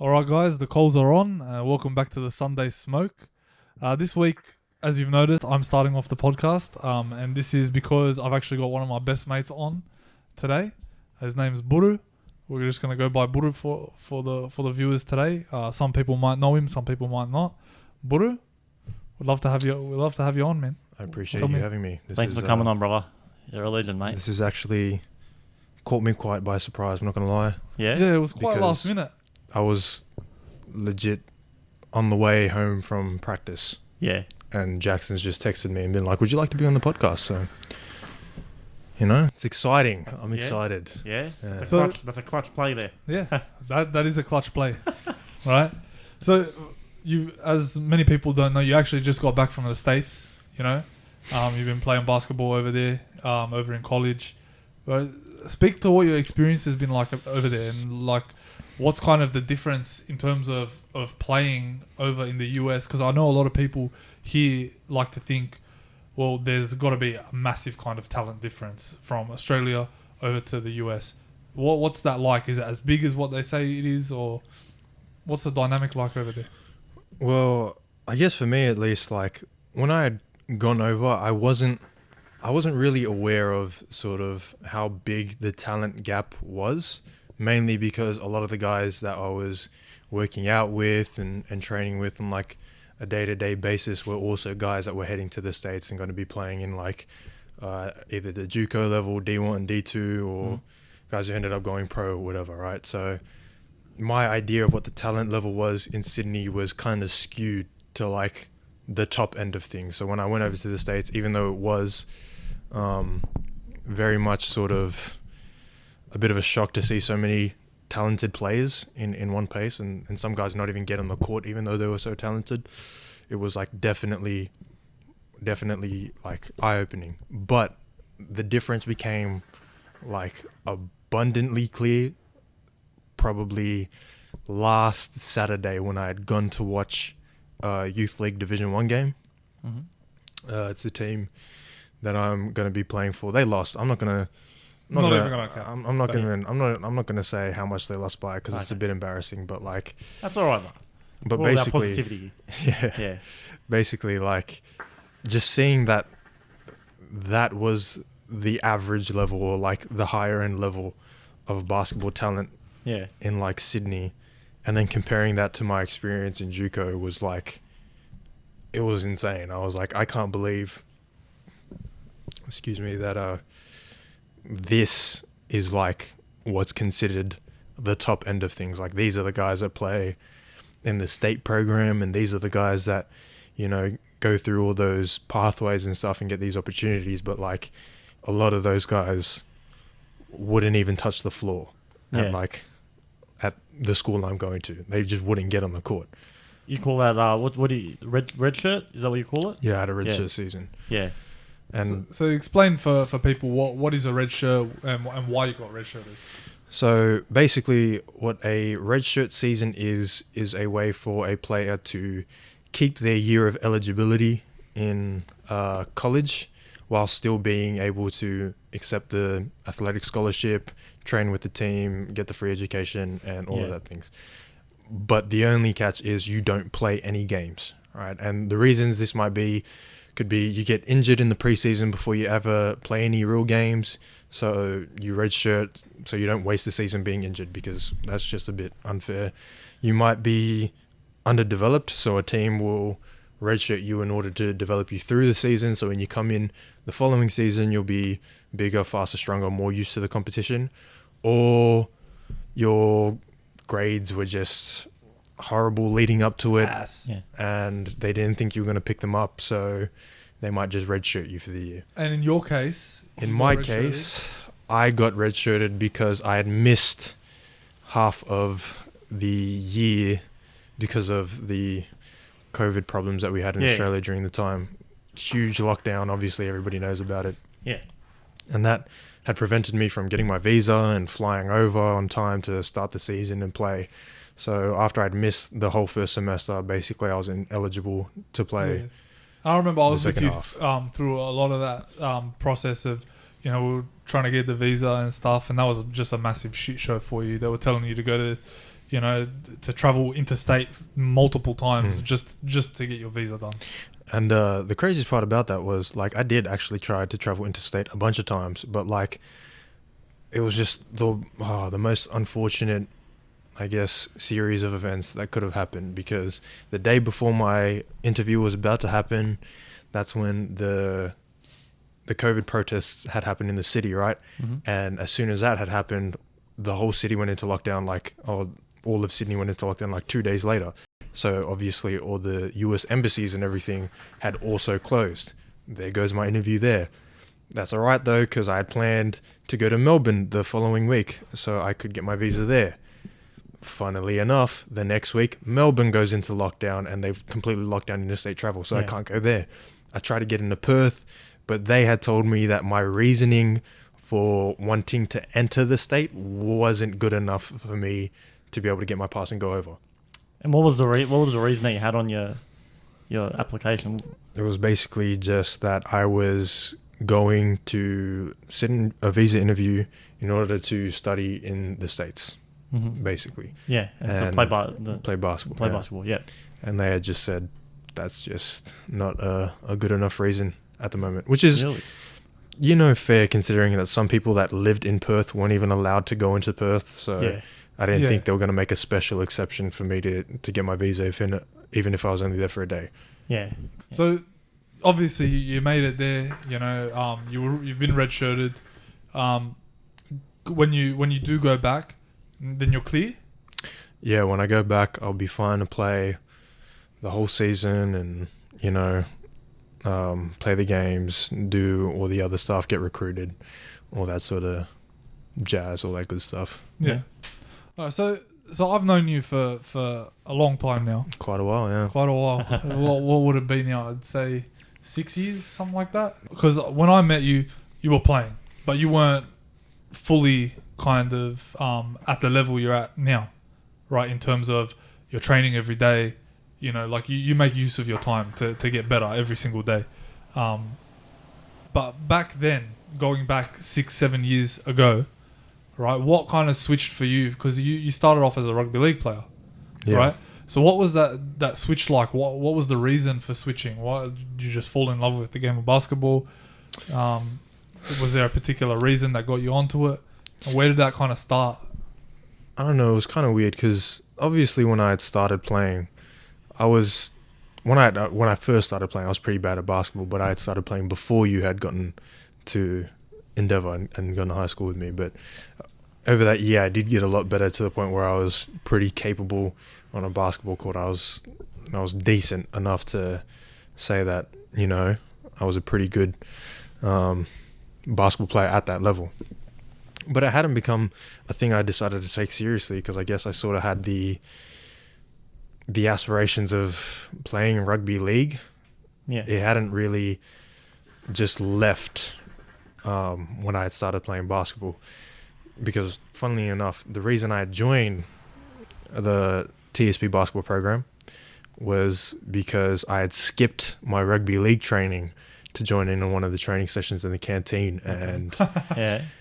All right, guys, the calls are on. Welcome back to the Sunday Smoke. This week, as you've noticed, I'm starting off the podcast, and this is because I've actually got one of my best mates on today. His name's Buru. We're just gonna go by Buru for the viewers today. Some people might know him, some people might not. Buru, we'd love to have you. We'd love to have you on, man. I appreciate you having me. Thanks for coming on, brother. You're a legend, mate. This has actually caught me quite by surprise. I'm not gonna lie. Yeah. Yeah, it was quite last minute. I was legit on the way home from practice. Yeah. And Jackson's just texted me and been like, "Would you like to be on the podcast?" So, you know, it's exciting. I'm excited. Yeah. Yeah. That's a clutch play there. Yeah, that is a clutch play, right? So you, as many people don't know, you actually just got back from the States. You know, you've been playing basketball over there, over in college. But speak to what your experience has been like over there, and like what's kind of the difference in terms of playing over in the US? Because I know a lot of people here like to think, well, there's got to be a massive kind of talent difference from Australia over to the US. What's that like? Is it as big as what they say it is, or what's the dynamic like over there? Well, I guess for me at least, like when I had gone over, I wasn't really aware of sort of how big the talent gap was, mainly because a lot of the guys that I was working out with and training with on like a day-to-day basis were also guys that were heading to the States and going to be playing in like either the Juco level, D1, D2, or guys who ended up going pro or whatever, right? So my idea of what the talent level was in Sydney was kind of skewed to like the top end of things. So when I went over to the States, even though it was very much sort of a bit of a shock to see so many talented players in one place, and some guys not even get on the court even though they were so talented, it was like definitely like eye-opening. But the difference became like abundantly clear probably last Saturday when I had gone to watch Youth League Division 1 game. It's a team that I'm going to be playing for. They lost. I'm not gonna say how much they lost by because it's a bit embarrassing, but like that's all right, man. But all basically, that positivity. yeah, basically like just seeing that was the average level or like the higher end level of basketball talent in like Sydney, and then comparing that to my experience in Juco was like, it was insane. I was like, I can't believe that this is like what's considered the top end of things. Like these are the guys that play in the state program, and these are the guys that, you know, go through all those pathways and stuff and get these opportunities, but like a lot of those guys wouldn't even touch the floor at like at the school I'm going to. They just wouldn't get on the court. You call that what do you red shirt? Is that what you call it? Yeah, I had a red shirt season. Yeah. And so explain for people what is a red shirt and why you got red shirted. So basically what a red shirt season is a way for a player to keep their year of eligibility in college while still being able to accept the athletic scholarship, train with the team, get the free education and all of that things. But the only catch is you don't play any games, right? And the reasons this could be you get injured in the preseason before you ever play any real games, so you redshirt so you don't waste the season being injured, because that's just a bit unfair. You might be underdeveloped, so a team will redshirt you in order to develop you through the season, so when you come in the following season you'll be bigger, faster, stronger, more used to the competition. Or your grades were just horrible leading up to it, and they didn't think you were going to pick them up, so they might just redshirt you for the year. And in your case? In my case, I got redshirted because I had missed half of the year because of the COVID problems that we had in Australia during the time. Huge lockdown, obviously everybody knows about it. Yeah. And that had prevented me from getting my visa and flying over on time to start the season and play. So after I'd missed the whole first semester, basically I was ineligible to play. Yeah. I remember I was with you half. through a lot of that process of, you know, we were trying to get the visa and stuff, and that was just a massive shit show for you. They were telling you to go to you know, to travel interstate multiple times just to get your visa done. And the craziest part about that was, like, I did actually try to travel interstate a bunch of times, but like, it was just the most unfortunate, I guess, series of events that could have happened, because the day before my interview was about to happen, that's when the COVID protests had happened in the city, right? And as soon as that had happened, the whole city went into lockdown, all of Sydney went into lockdown like 2 days later. So obviously all the US embassies and everything had also closed. There goes my interview there. That's all right though, because I had planned to go to Melbourne the following week so I could get my visa there. Funnily enough, the next week, Melbourne goes into lockdown and they've completely locked down interstate travel, so I can't go there. I tried to get into Perth, but they had told me that my reasoning for wanting to enter the state wasn't good enough for me to be able to get my pass and go over. And what was the reason that you had on your application? It was basically just that I was going to sit in a visa interview in order to study in the States, basically. Yeah, and to play basketball. Play basketball, yeah. And they had just said that's just not a good enough reason at the moment, which is, really? you know, fair considering that some people that lived in Perth weren't even allowed to go into Perth. So I didn't think they were going to make a special exception for me to get my visa, even if I was only there for a day. Yeah. So obviously you made it there. You know, you've been redshirted. When you do go back, then you're clear. Yeah, when I go back, I'll be fine to play the whole season, and you know, play the games, do all the other stuff, get recruited, all that sort of jazz, all that good stuff. Yeah. All right, so I've known you for a long time now. Quite a while, yeah. Quite a while. what would it be now? I'd say 6 years, something like that. Because when I met you, you were playing, but you weren't fully kind of at the level you're at now, right? In terms of your training every day, you know, like you make use of your time to get better every single day. But back then, going back 6-7 years ago, right, what kind of switched for you? Because you started off as a rugby league player, right? So what was that switch like? What was the reason for switching? Why did you just fall in love with the game of basketball? Was there a particular reason that got you onto it? And where did that kind of start? I don't know. It was kind of weird because obviously when I had started playing, when I first started playing, I was pretty bad at basketball, but I had started playing before you had gotten to Endeavour and gone to high school with me. But over that year, I did get a lot better to the point where I was pretty capable on a basketball court. I was decent enough to say that, you know, I was a pretty good basketball player at that level. But it hadn't become a thing I decided to take seriously because I guess I sort of had the aspirations of playing rugby league. Yeah. It hadn't really just left when I had started playing basketball. Because funnily enough, the reason I joined the TSP basketball program was because I had skipped my rugby league training to join in on one of the training sessions in the canteen, and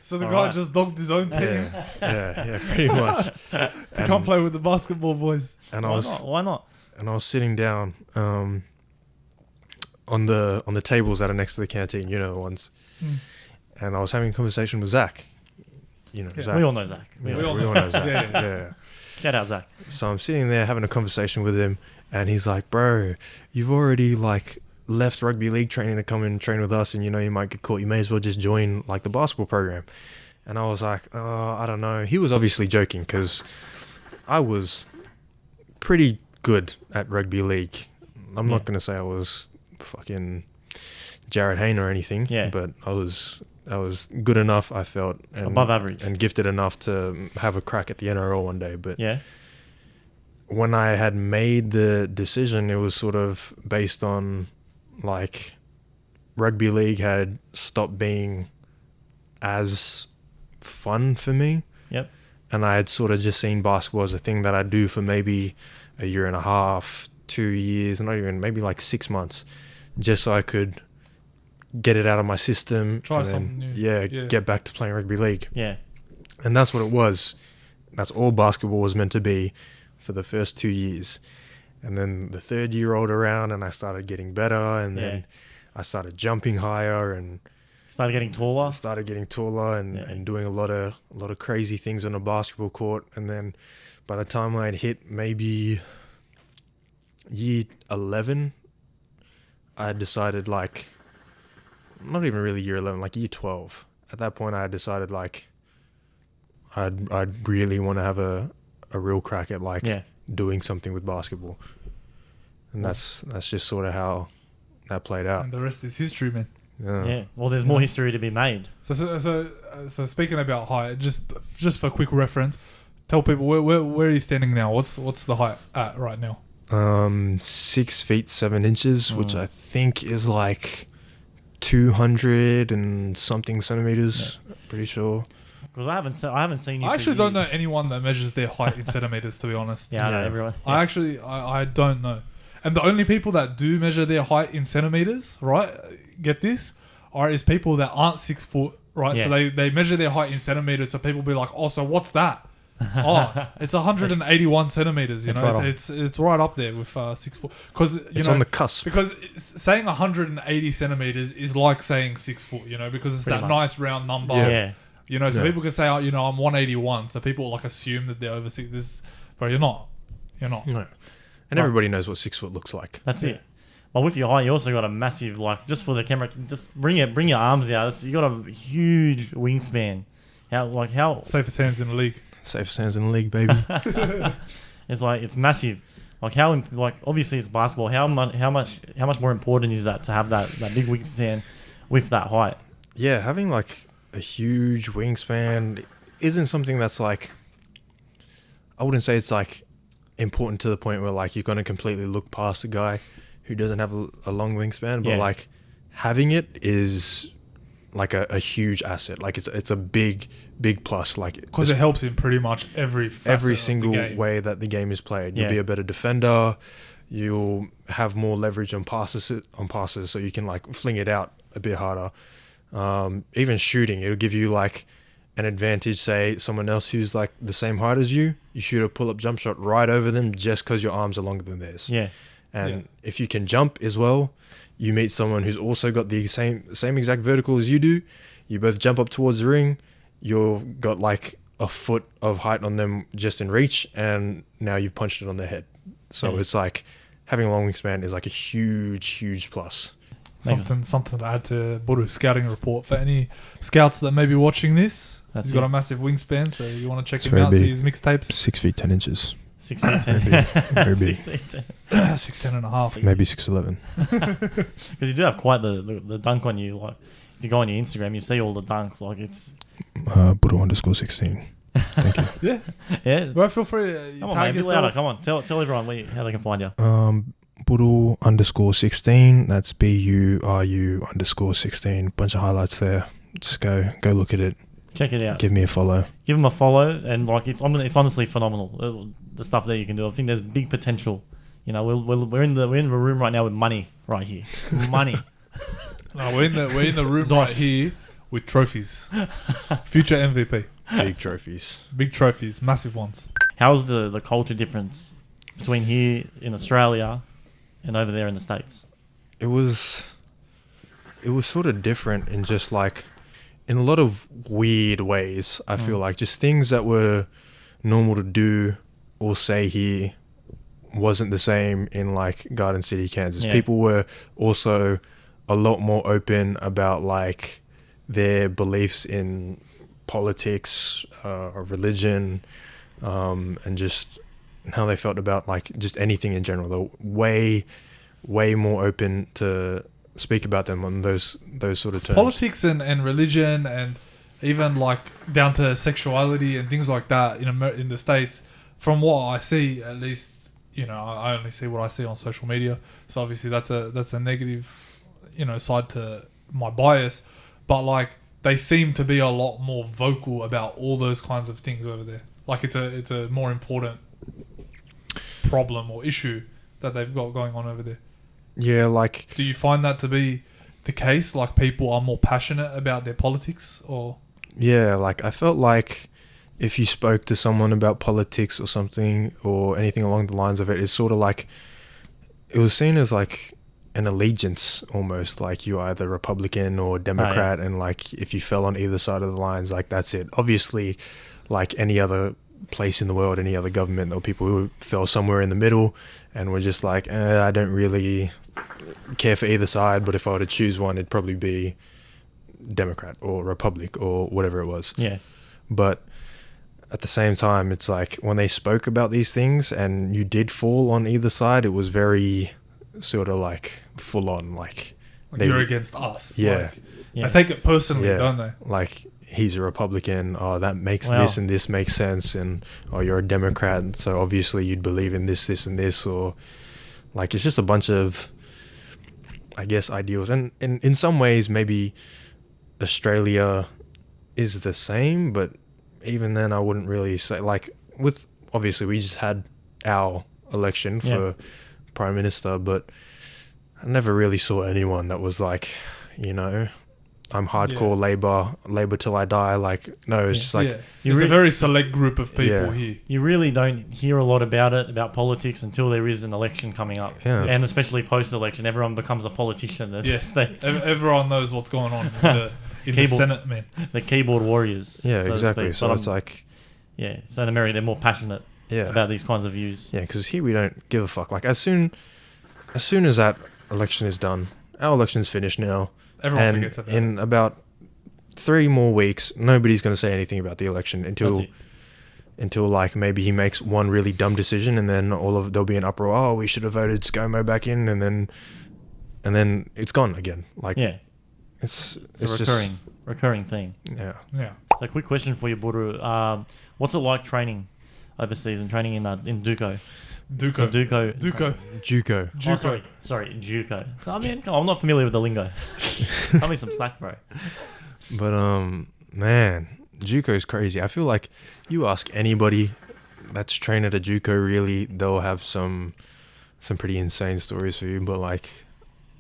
so the guy just dogged his own team. Yeah, pretty much. To come play with the basketball boys. And Why not? And I was sitting down on the tables that are next to the canteen, you know, the ones. And I was having a conversation with Zach. You know, Zach. We all know Zach. We all know Zach. Yeah. Shout out Zach. So I'm sitting there having a conversation with him, and he's like, "Bro, you've already left rugby league training to come and train with us, and you know you might get caught. You may as well just join the basketball program." And I was like, I don't know. He was obviously joking because I was pretty good at rugby league. I'm not going to say I was fucking Jared Hayne or anything, but I was good enough, I felt, and above average, and gifted enough to have a crack at the NRL one day. But when I had made the decision, it was sort of based on rugby league had stopped being as fun for me. Yep. And I had sort of just seen basketball as a thing that I'd do for maybe a year and a half, 2 years, not even, maybe 6 months, just so I could get it out of my system. Try something new. Yeah, get back to playing rugby league. Yeah. And that's what it was. that's all basketball was meant to be for the first 2 years. And then the third year rolled around and I started getting better, and then I started jumping higher and Started getting taller. and doing a lot of crazy things on a basketball court. And then by the time I had hit maybe year 11, I had decided, like, not even really year 11, like year 12. At that point I had decided, like, I'd really want to have a real crack at, like, doing something with basketball. And that's just sort of how that played out. And the rest is history, man. Yeah. Well, there's more history to be made. So speaking about height, just for quick reference, tell people where are you standing now? What's the height at right now? 6 feet 7 inches, which I think is like 200 and something centimeters. Pretty sure. Because I haven't seen you. I for actually don't know years. anyone that measures their height in centimeters, to be honest. Yeah, I know everyone. Yeah. I don't know. And the only people that do measure their height in centimeters, right? Get this, is people that aren't 6 foot, right? Yeah. So they measure their height in centimeters. So people be like, oh, so what's that? Oh, it's 181 centimeters. You know, it's right up there with 6 foot. Because it's on the cusp. Because saying 180 centimeters is like saying 6 foot. You know, because it's Pretty that much. nice round number. Yeah. You know, so people can say, I'm 181. So people like assume that they're over 6. Bro, you're not. No. And everybody knows what 6 foot looks like. That's it. Well, with your height, you also got a massive, like, just for the camera, just bring your arms out. You got a huge wingspan. How Safest hands in the league. Safest hands in the league, baby. it's massive. Like obviously it's basketball. How much more important is that to have that big wingspan with that height? Yeah, having like a huge wingspan isn't something that's like, I wouldn't say it's like important to the point where like you're going to completely look past a guy who doesn't have a long wingspan, but like having it is like a huge asset. Like it's a big plus, like, because it helps in pretty much every single way that the game is played. You'll be a better defender, you'll have more leverage on passes so you can like fling it out a bit harder. Even shooting, it'll give you like an advantage. Say someone else who's like the same height as you shoot a pull-up jump shot right over them just because your arms are longer than theirs. And if you can jump as well, you meet someone who's also got the same exact vertical as you do, you both jump up towards the ring, you've got like a foot of height on them just in reach, and now you've punched it on their head. So it's like having a long wingspan is like a huge plus. Something to add to Buru's scouting report for any scouts that may be watching this. He's got a massive wingspan, so you want to check him out, see his mixtapes. 6 feet 10 inches. 6 feet 10. Very big. 6 feet 10. 6'10" and a half. Maybe 6'11". Because you do have quite the dunk on you. Like if you go on your Instagram, you see all the dunks. Like it's Buru_16. Thank you. Yeah. Well, feel free to come on, tag mate, yourself. louder. Come on, tell everyone how they can find you. Buru_16. That's BURU_16. Bunch of highlights there. Just go look at it. Check it out. Give me a follow. Give them a follow, and like it's honestly phenomenal. The stuff that you can do. I think there's big potential. You know, we're in the room right now with money right here. Money. No, we're in the room right here with trophies. Future MVP. Big trophies. Massive ones. How's the culture difference between here in Australia and over there in the States? It was sort of different in just like, in a lot of weird ways. I feel like just things that were normal to do or say here wasn't the same in like Garden City, Kansas. People were also a lot more open about like their beliefs in politics, or religion, and just how they felt about like just anything in general. They're way more open to speak about them on those sort of terms. Politics and religion, and even like down to sexuality and things like that in the States. From what I see, at least, I only see what I see on social media. So obviously that's a negative, side to my bias. But like they seem to be a lot more vocal about all those kinds of things over there. Like it's a more important problem or issue that they've got going on over there. Yeah, like... Do you find that to be the case? Like people are more passionate about their politics, or... Yeah, like I felt like if you spoke to someone about politics or something or anything along the lines of it, it's sort of like it was seen as like an allegiance almost, like you're either Republican or Democrat, and like if you fell on either side of the lines, like that's it. Obviously, like any other place in the world, any other government, there were people who fell somewhere in the middle and were just like, I don't really care for either side, but if I were to choose one, it'd probably be Democrat or Republic or whatever it was. Yeah. But at the same time, it's like when they spoke about these things and you did fall on either side, it was very sort of like full on, like you're against us. Yeah. They take it personally, don't they? Like, he's a Republican, that makes this and this makes sense, and you're a Democrat, so obviously you'd believe in this, this and this, or like it's just a bunch of, I guess, ideals. And in some ways maybe Australia is the same, but even then I wouldn't really say, like, with obviously we just had our election for Prime Minister, but I never really saw anyone that was like, I'm hardcore Labour till I die. Like, no, it's just like it's a very select group of people here. You really don't hear a lot about politics until there is an election coming up, and especially post-election, everyone becomes a politician. Everyone knows what's going on in the Senate, man. The keyboard warriors. Yeah, exactly. So it's like, so in America they're more passionate about these kinds of views. Yeah, because here we don't give a fuck. Like as soon as that election is done, our election's finished now. Everyone forgets about it. In about 3 more weeks, nobody's going to say anything about the election until like maybe he makes one really dumb decision, and then there'll be an uproar. Oh, we should have voted ScoMo back in, and then it's gone again. Like it's a recurring thing. Yeah. So, quick question for you, Buru. What's it like training overseas and training in Juco? Juco. Oh, sorry, Juco. I mean, I'm not familiar with the lingo. Tell me some slack, bro. But man, Juco is crazy. I feel like you ask anybody that's trained at a Juco, really, they'll have some pretty insane stories for you. But like,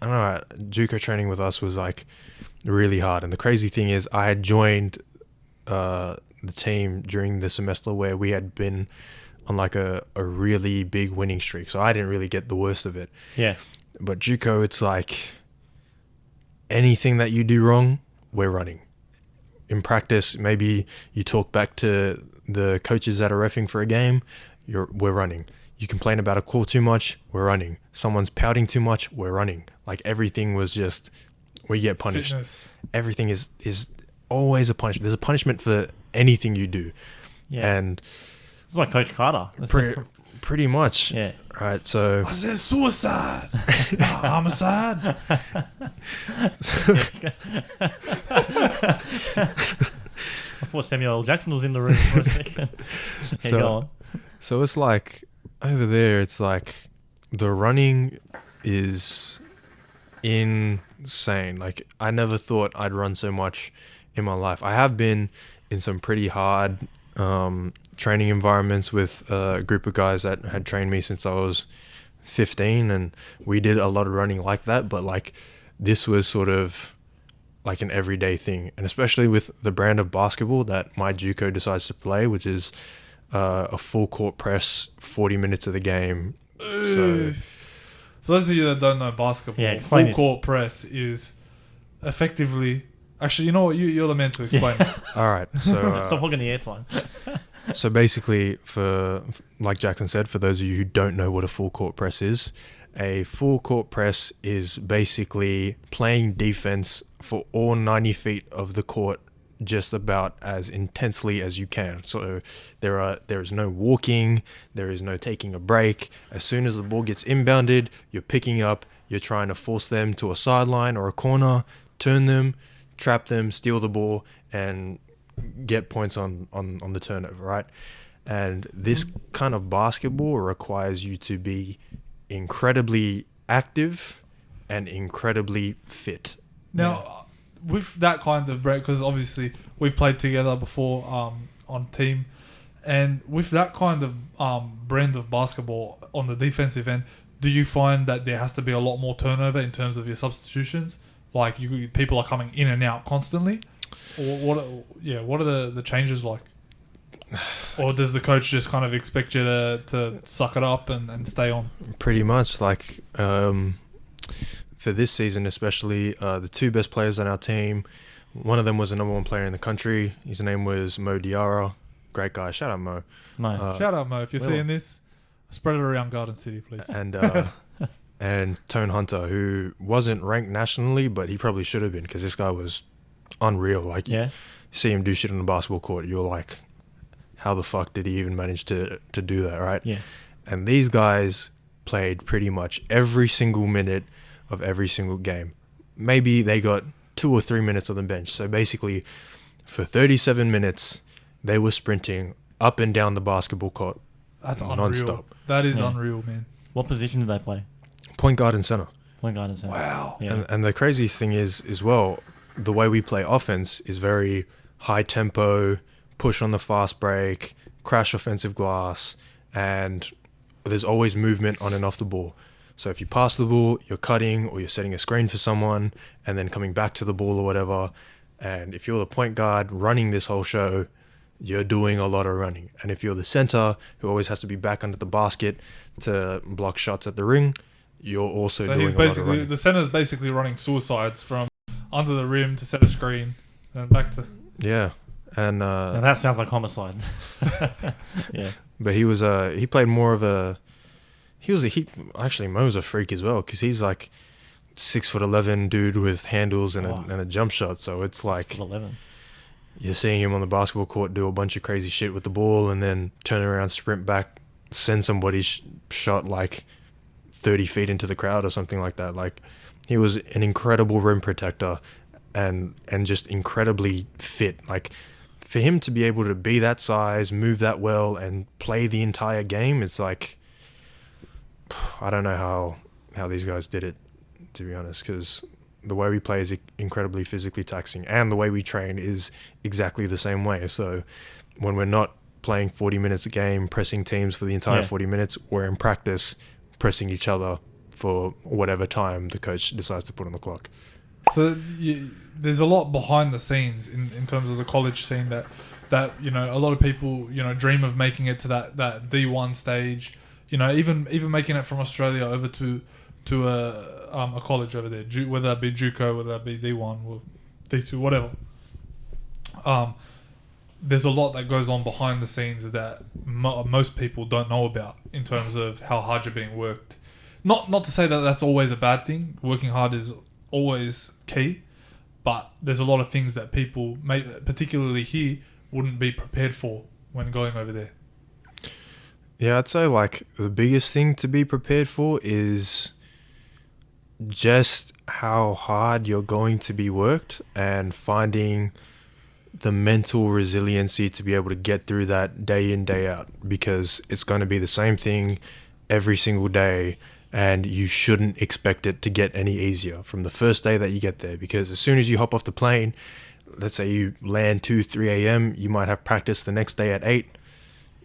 I don't know, Juco training with us was like really hard. And the crazy thing is, I had joined the team during the semester where we had been on like a really big winning streak, so I didn't really get the worst of it. Yeah. But Juco, it's like anything that you do wrong, we're running. In practice, maybe you talk back to the coaches that are reffing for a game, we're running. You complain about a call too much, we're running. Someone's pouting too much, we're running. Like everything was just, we get punished. Fitness. Everything is always a punishment. There's a punishment for anything you do. Yeah. And it's like Coach Carter. Pretty much. Yeah. Right, so... I said suicide. Homicide. I thought Samuel L. Jackson was in the room for a second. Go on. So it's like, over there, it's like, the running is insane. Like, I never thought I'd run so much in my life. I have been in some pretty hard... training environments with a group of guys that had trained me since I was 15, and we did a lot of running like that, but like this was sort of like an everyday thing, and especially with the brand of basketball that my Juco decides to play, which is a full court press 40 minutes of the game. So for those of you that don't know basketball, full court press is effectively, actually, you know what, you're the man to explain it. All right, so stop hogging the airtime. So basically, like Jackson said, for those of you who don't know what a full court press is, a full court press is basically playing defense for all 90 feet of the court just about as intensely as you can. So there is no walking, there is no taking a break. As soon as the ball gets inbounded, you're picking up, you're trying to force them to a sideline or a corner, turn them, trap them, steal the ball, and get points on the turnover, right? And this kind of basketball requires you to be incredibly active and incredibly fit. Now, with that kind of break, because obviously we've played together before on team, and with that kind of brand of basketball on the defensive end, do you find that there has to be a lot more turnover in terms of your substitutions? Like people are coming in and out constantly? Or what are the changes like? Or does the coach just kind of expect you to suck it up and stay on? Pretty much. Like, for this season especially, the two best players on our team, one of them was the number one player in the country. His name was Mo Diarra. Great guy. Shout out Mo. Shout out Mo. If you're seeing this, spread it around Garden City, please. And Tone Hunter, who wasn't ranked nationally, but he probably should have been, because this guy was unreal. Like, you see him do shit on the basketball court, you're like, how the fuck did he even manage to do that, right? Yeah. And these guys played pretty much every single minute of every single game. Maybe they got 2 or 3 minutes on the bench. So basically, for 37 minutes, they were sprinting up and down the basketball court. That's unreal. Non-stop. That is unreal, man. What position did they play? Point guard and center. Point guard and center. Wow. Yeah. And the crazy thing is, as well, the way we play offense is very high tempo, push on the fast break, crash offensive glass, and there's always movement on and off the ball. So if you pass the ball, you're cutting or you're setting a screen for someone and then coming back to the ball or whatever. And if you're the point guard running this whole show, you're doing a lot of running. And if you're the center who always has to be back under the basket to block shots at the ring, you're also doing a lot of running. The center's basically running suicides from under the rim to set a screen and back to... Yeah. And now that sounds like homicide. Yeah. But he played more of a... Actually, Mo's a freak as well, because he's like 6'11" dude with handles and a jump shot. So it's like 6'11". You're seeing him on the basketball court do a bunch of crazy shit with the ball and then turn around, sprint back, send somebody's shot like 30 feet into the crowd or something like that. Like, he was an incredible rim protector and just incredibly fit. Like, for him to be able to be that size, move that well, and play the entire game, it's like, I don't know how these guys did it, to be honest, because the way we play is incredibly physically taxing, and the way we train is exactly the same way. So when we're not playing 40 minutes a game, pressing teams for the entire 40 minutes, we're in practice pressing each other for whatever time the coach decides to put on the clock. So there's a lot behind the scenes in terms of the college scene that you know, a lot of people, you know, dream of making it to that D1 stage, you know, even making it from Australia over to a college over there, whether that be Juco, whether that be D1 or D2, whatever. There's a lot that goes on behind the scenes that most people don't know about in terms of how hard you're being worked. Not to say that that's always a bad thing. Working hard is always key, but there's a lot of things that people, particularly here, wouldn't be prepared for when going over there. Yeah, I'd say like the biggest thing to be prepared for is just how hard you're going to be worked and finding the mental resiliency to be able to get through that day in, day out, because it's going to be the same thing every single day, and you shouldn't expect it to get any easier from the first day that you get there, because as soon as you hop off the plane, let's say you land 2-3 a.m., you might have practice the next day at 8.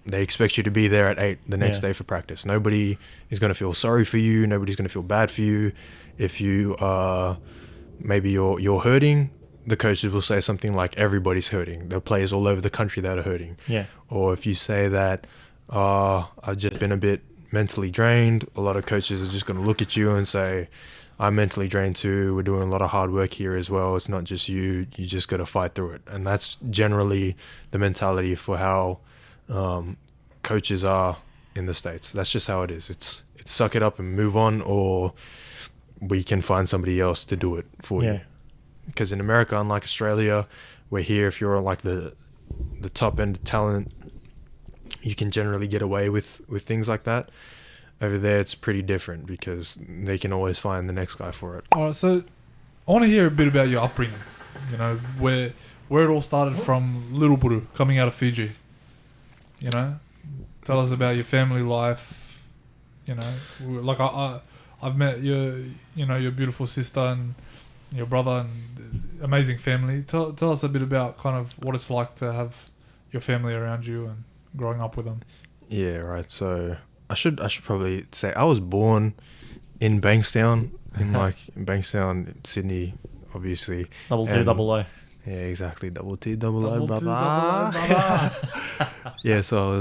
They expect you to be there at 8 the next day for practice. Nobody is going to feel sorry for you. Nobody's going to feel bad for you. If you maybe you're hurting, the coaches will say something like, everybody's hurting. There are players all over the country that are hurting. Yeah. Or if you say that, I've just been a bit mentally drained, a lot of coaches are just going to look at you and say, I'm mentally drained too. We're doing a lot of hard work here as well. It's not just you. You just got to fight through it. And that's generally the mentality for how coaches are in the States. That's just how it is. It's suck it up and move on, or we can find somebody else to do it for you. Because in America, unlike Australia, we're here, if you're like the top end talent, you can generally get away with things like that. Over there, it's pretty different because they can always find the next guy for it. All right, so I want to hear a bit about your upbringing. You know, where it all started from little Buru coming out of Fiji. You know, tell us about your family life. You know, like I've met your beautiful sister and your brother and amazing family. Tell us a bit about kind of what it's like to have your family around you and growing up with them. Yeah, right. So I should probably say I was born in Bankstown, in Bankstown, Sydney, obviously. 200. Yeah, exactly. Double T, double O, Double T, brother. double O, brother. Yeah, so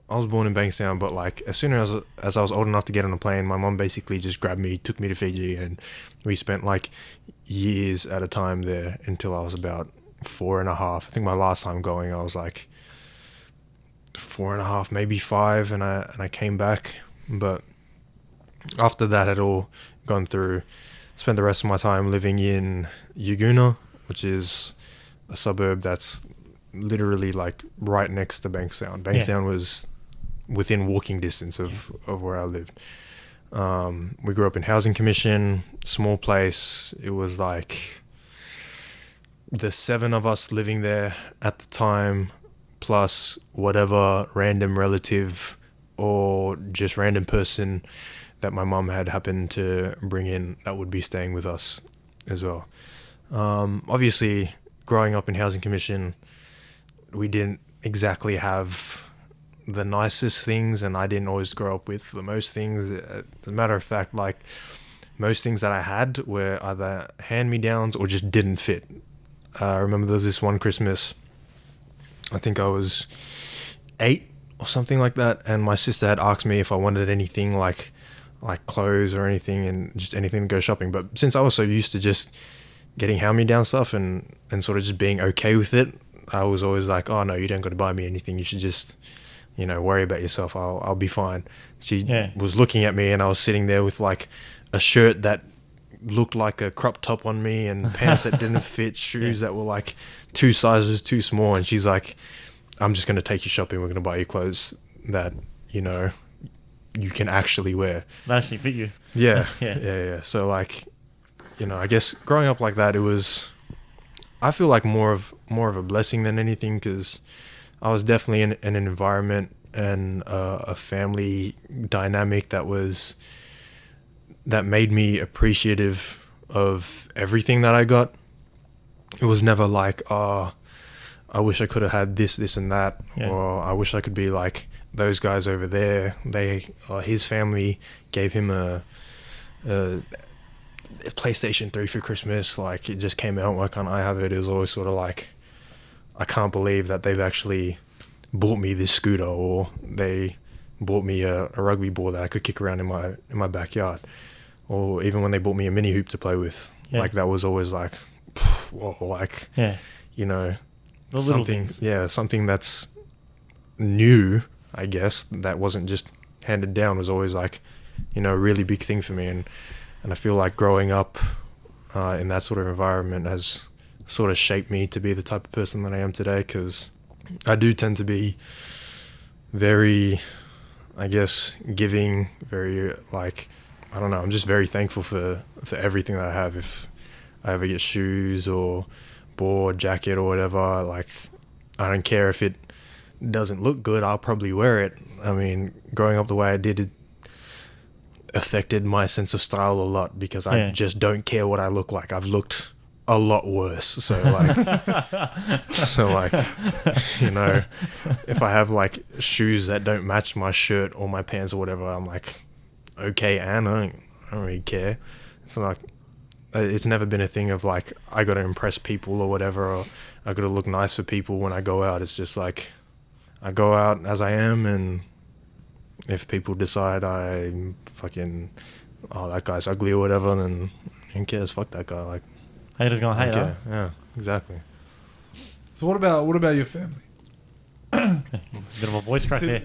I was born in Bankstown, but like as soon as I was old enough to get on a plane, my mom basically just grabbed me, took me to Fiji, and we spent like years at a time there until I was about 4.5. I think my last time going, I was like 4.5, maybe 5, and I came back. But after that had all gone through, spent the rest of my time living in Yaguna, which is a suburb that's literally like right next to Bankstown. Bankstown was within walking distance of where I lived. We grew up in Housing Commission, small place. It was like the 7 of us living there at the time, plus whatever random relative or just random person that my mum had happened to bring in that would be staying with us as well. Obviously, growing up in Housing Commission, we didn't exactly have the nicest things, and I didn't always grow up with the most things. As a matter of fact, like most things that I had were either hand-me-downs or just didn't fit. I remember there was this one Christmas, I think I was 8 or something like that, and my sister had asked me if I wanted anything like clothes or anything, and just anything to go shopping. But since I was so used to just getting hand-me-down stuff and sort of just being okay with it, I was always like, oh no, you don't got to buy me anything, you should just, you know, worry about yourself, I'll be fine. She was looking at me, and I was sitting there with like a shirt that looked like a crop top on me, and pants that didn't fit, shoes that were like 2 sizes too small, and she's like, I'm just going to take you shopping, we're going to buy you clothes that, you know, you can actually wear. That actually fit you. Yeah. Yeah. So like, you know, I guess growing up like that, it was, I feel like more of a blessing than anything, because I was definitely in an environment and a family dynamic that made me appreciative of everything that I got. It was never like, oh, I wish I could have had this and that, or I wish I could be like those guys over there. His family gave him a PlayStation 3 for Christmas, like it just came out, why can't I have it? It was always sort of like, I can't believe that they've actually bought me this scooter, or they bought me a rugby ball that I could kick around in my backyard, or even when they bought me a mini hoop to play with. Like that was always like, whoa, like, you know, the little things. Something that's new, I guess, that wasn't just handed down, was always like, you know, a really big thing for me. And I feel like growing up in that sort of environment has sort of shaped me to be the type of person that I am today, because I do tend to be very, I guess, giving, very like, I don't know, I'm just very thankful for everything that I have. If I ever get shoes or board, jacket or whatever, like I don't care if it doesn't look good, I'll probably wear it. I mean, growing up the way I did, it affected my sense of style a lot, because I just don't care what I look like. I've looked a lot worse. So like, you know, if I have like shoes that don't match my shirt or my pants or whatever, I'm like, okay, and I don't really care. It's like, it's never been a thing of like, I got to impress people or whatever, or I got to look nice for people when I go out. It's just like, I go out as I am, and if people decide I'm fucking, oh, that guy's ugly or whatever, then who cares? Fuck that guy. Like, haters gonna hate, huh? Yeah, exactly. So what about your family? Bit of a voice crack there.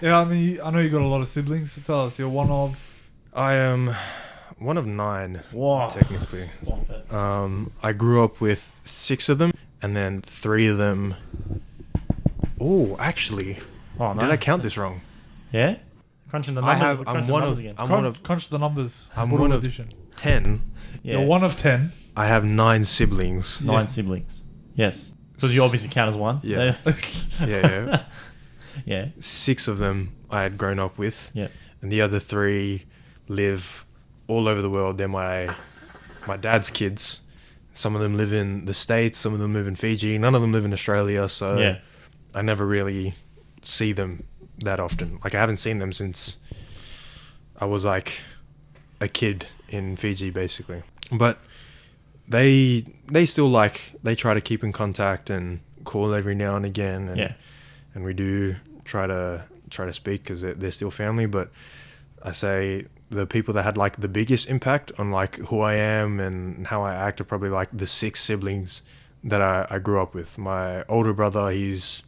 Yeah, I mean, I know you got a lot of siblings. So tell us, you're one of. I am one of 9, wow, technically. I grew up with 6 of them, and then 3 of them. Oh, actually, no. Did I count this wrong? Yeah, crunching the numbers. Crunch the numbers. I'm one of 10. Yeah. You're one of 10. I have 9 siblings. 9 siblings. Yes, because you obviously count as one. Yeah. Yeah. Yeah. 6 of them I had grown up with. Yeah. And the other 3 live all over the world. They're my dad's kids. Some of them live in the States. Some of them live in Fiji. None of them live in Australia. So I never really see them that often. Like, I haven't seen them since I was like a kid in Fiji, basically. But they still like, they try to keep in contact and call every now and again, and and we do try to speak because they're still family. But I say the people that had like the biggest impact on like who I am and how I act are probably like the 6 siblings that I grew up with. My older brother, he's,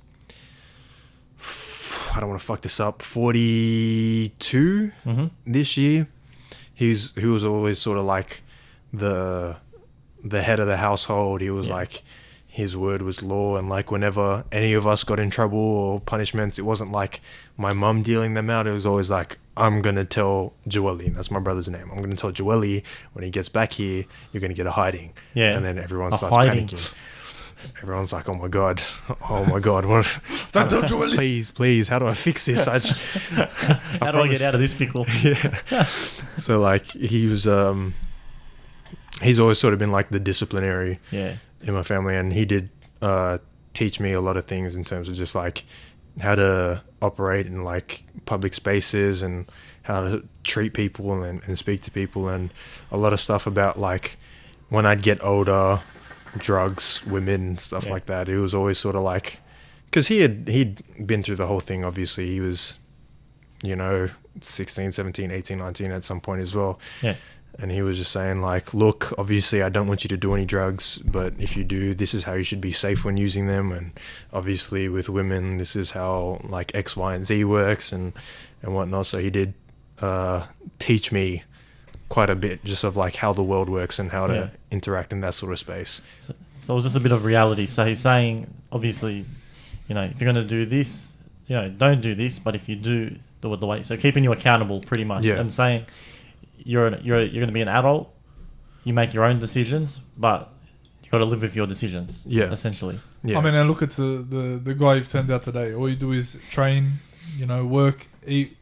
I don't want to fuck this up, 42 this year. He was always sort of like the head of the household. He was like, his word was law, and like whenever any of us got in trouble or punishments, it wasn't like my mum dealing them out. It was always like, I'm gonna tell Joeli, and that's my brother's name. I'm gonna tell Joeli when he gets back here, you're gonna get a hiding. Yeah. And then everyone starts panicking. Everyone's like, oh my god, what? Don't tell Joeli. Please, how do I fix this? How do I get out of this pickle? Yeah. So like he was, he's always sort of been like the disciplinary. In my family, and he did teach me a lot of things in terms of just like how to operate in like public spaces and how to treat people and speak to people, and a lot of stuff about like when I'd get older, drugs, women, stuff like that. It was always sort of like, because he'd been through the whole thing. Obviously he was, 16, 17, 18, 19 at some point as well. And he was just saying like, look, obviously I don't want you to do any drugs, but if you do, this is how you should be safe when using them. And obviously with women, this is how like X, Y, and Z works and whatnot. So he did teach me quite a bit just of like how the world works and how to interact in that sort of space. So it was just a bit of reality. So he's saying, obviously, if you're going to do this, don't do this, but if you do it the way. So keeping you accountable pretty much, and saying, you're going to be an adult, you make your own decisions, but you got to live with your decisions. Essentially. I mean, and look at the guy you've turned out today. All you do is train, work, eat.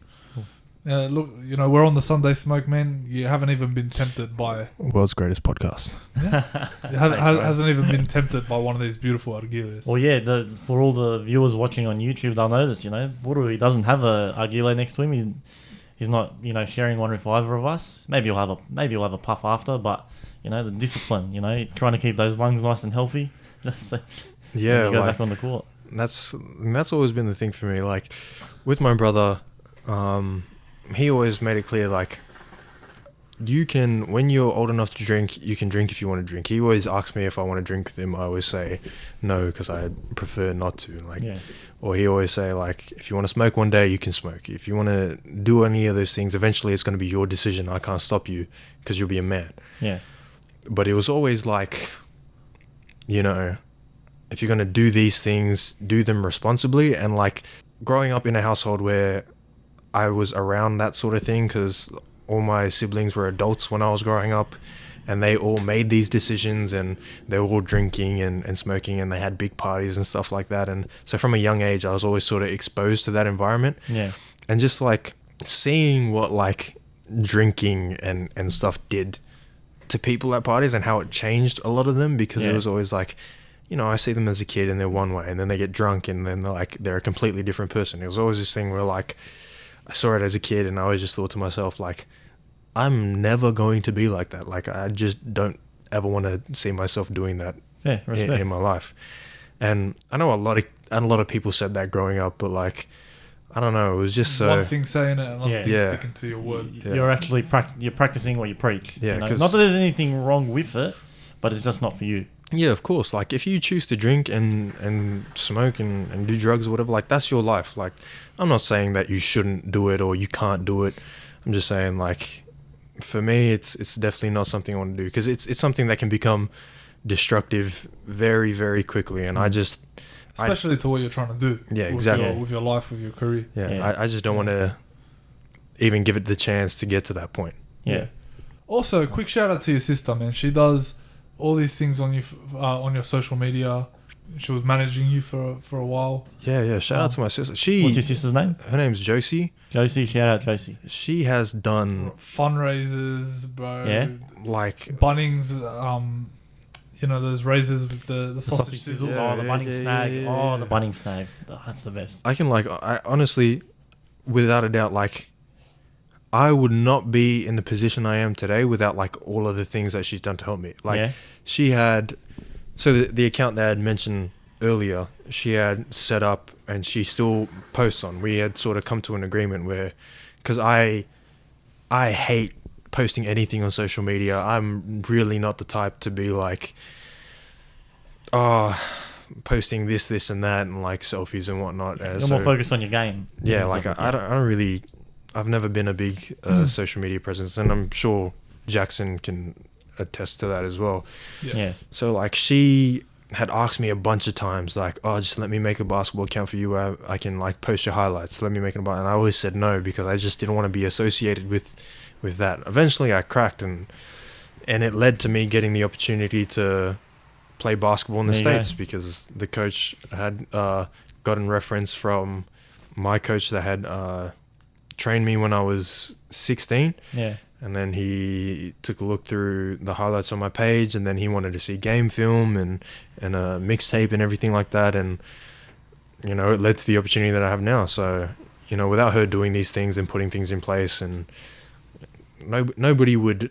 Look, we're on the Sunday Smoke, man. You haven't even been tempted by world's greatest podcast. Hasn't even been tempted by one of these beautiful argiles. Well, for all the viewers watching on YouTube, they'll notice, Buru, he doesn't have a argile next to him. He's not, sharing one with either of us. Maybe you'll have a puff after, but the discipline, trying to keep those lungs nice and healthy. Go back on the court. That's always been the thing for me. Like with my brother, he always made it clear like, you can, when you're old enough to drink, you can drink if you want to drink. He always asks me if I want to drink with him. I always say no because I prefer not to. Or he always say like, if you want to smoke one day, you can smoke. If you want to do any of those things, eventually it's going to be your decision. I can't stop you because you'll be a man. But it was always like, if you're going to do these things, do them responsibly. And like growing up in a household where I was around that sort of thing, because all my siblings were adults when I was growing up, and they all made these decisions, and they were all drinking and smoking, and they had big parties and stuff like that. And so from a young age, I was always sort of exposed to that environment. And just like seeing what like drinking and stuff did to people at parties and how it changed a lot of them, because it was always like, I see them as a kid and they're one way, and then they get drunk and then they're a completely different person. It was always this thing where like, I saw it as a kid and I always just thought to myself like, I'm never going to be like that. Like I just don't ever want to see myself doing that in my life. And I know a lot of people said that growing up, but like, I don't know, it was just so... One thing saying it, another thing sticking to your word. You're actually you're practicing what you preach. Not that there's anything wrong with it, but it's just not for you. Yeah, of course. Like if you choose to drink and smoke and do drugs or whatever, like that's your life. Like I'm not saying that you shouldn't do it or you can't do it. I'm just saying like, for me, it's definitely not something I want to do, because it's something that can become destructive very, very quickly. And I just... Especially to what you're trying to do. Yeah, exactly. With your life, with your career. I just don't want to even give it the chance to get to that point. Also, quick shout out to your sister, man. She does all these things on your social media. She was managing you for a while. Shout out to my sister. What's your sister's name? Her name's Josie. Shout out Josie. She has done fundraisers, bro. Like Bunnings, those raisers with the sausage sizzle. The Bunnings snag. The Bunnings snag. Oh, that's the best. I honestly, without a doubt, like, I would not be in the position I am today without like all of the things that she's done to help me. Like she had, so the account that I had mentioned earlier, she had set up and she still posts on. We had sort of come to an agreement where, because I hate posting anything on social media. I'm really not the type to be like, posting this and that and like selfies and whatnot. You're more focused on your game. Yeah, like I don't really, I've never been a big social media presence, and I'm sure Jackson can attest to that as well. Yeah. So like she had asked me a bunch of times like, oh, just let me make a basketball account for you where I can like post your highlights. Let me make it about, and I always said no because I just didn't want to be associated with that. Eventually I cracked, and it led to me getting the opportunity to play basketball in the States because the coach had gotten reference from my coach that had trained me when I was 16. Yeah. And then he took a look through the highlights on my page, and then he wanted to see game film and a mixtape and everything like that. And, you know, it led to the opportunity that I have now. So, you know, without her doing these things and putting things in place, and nobody would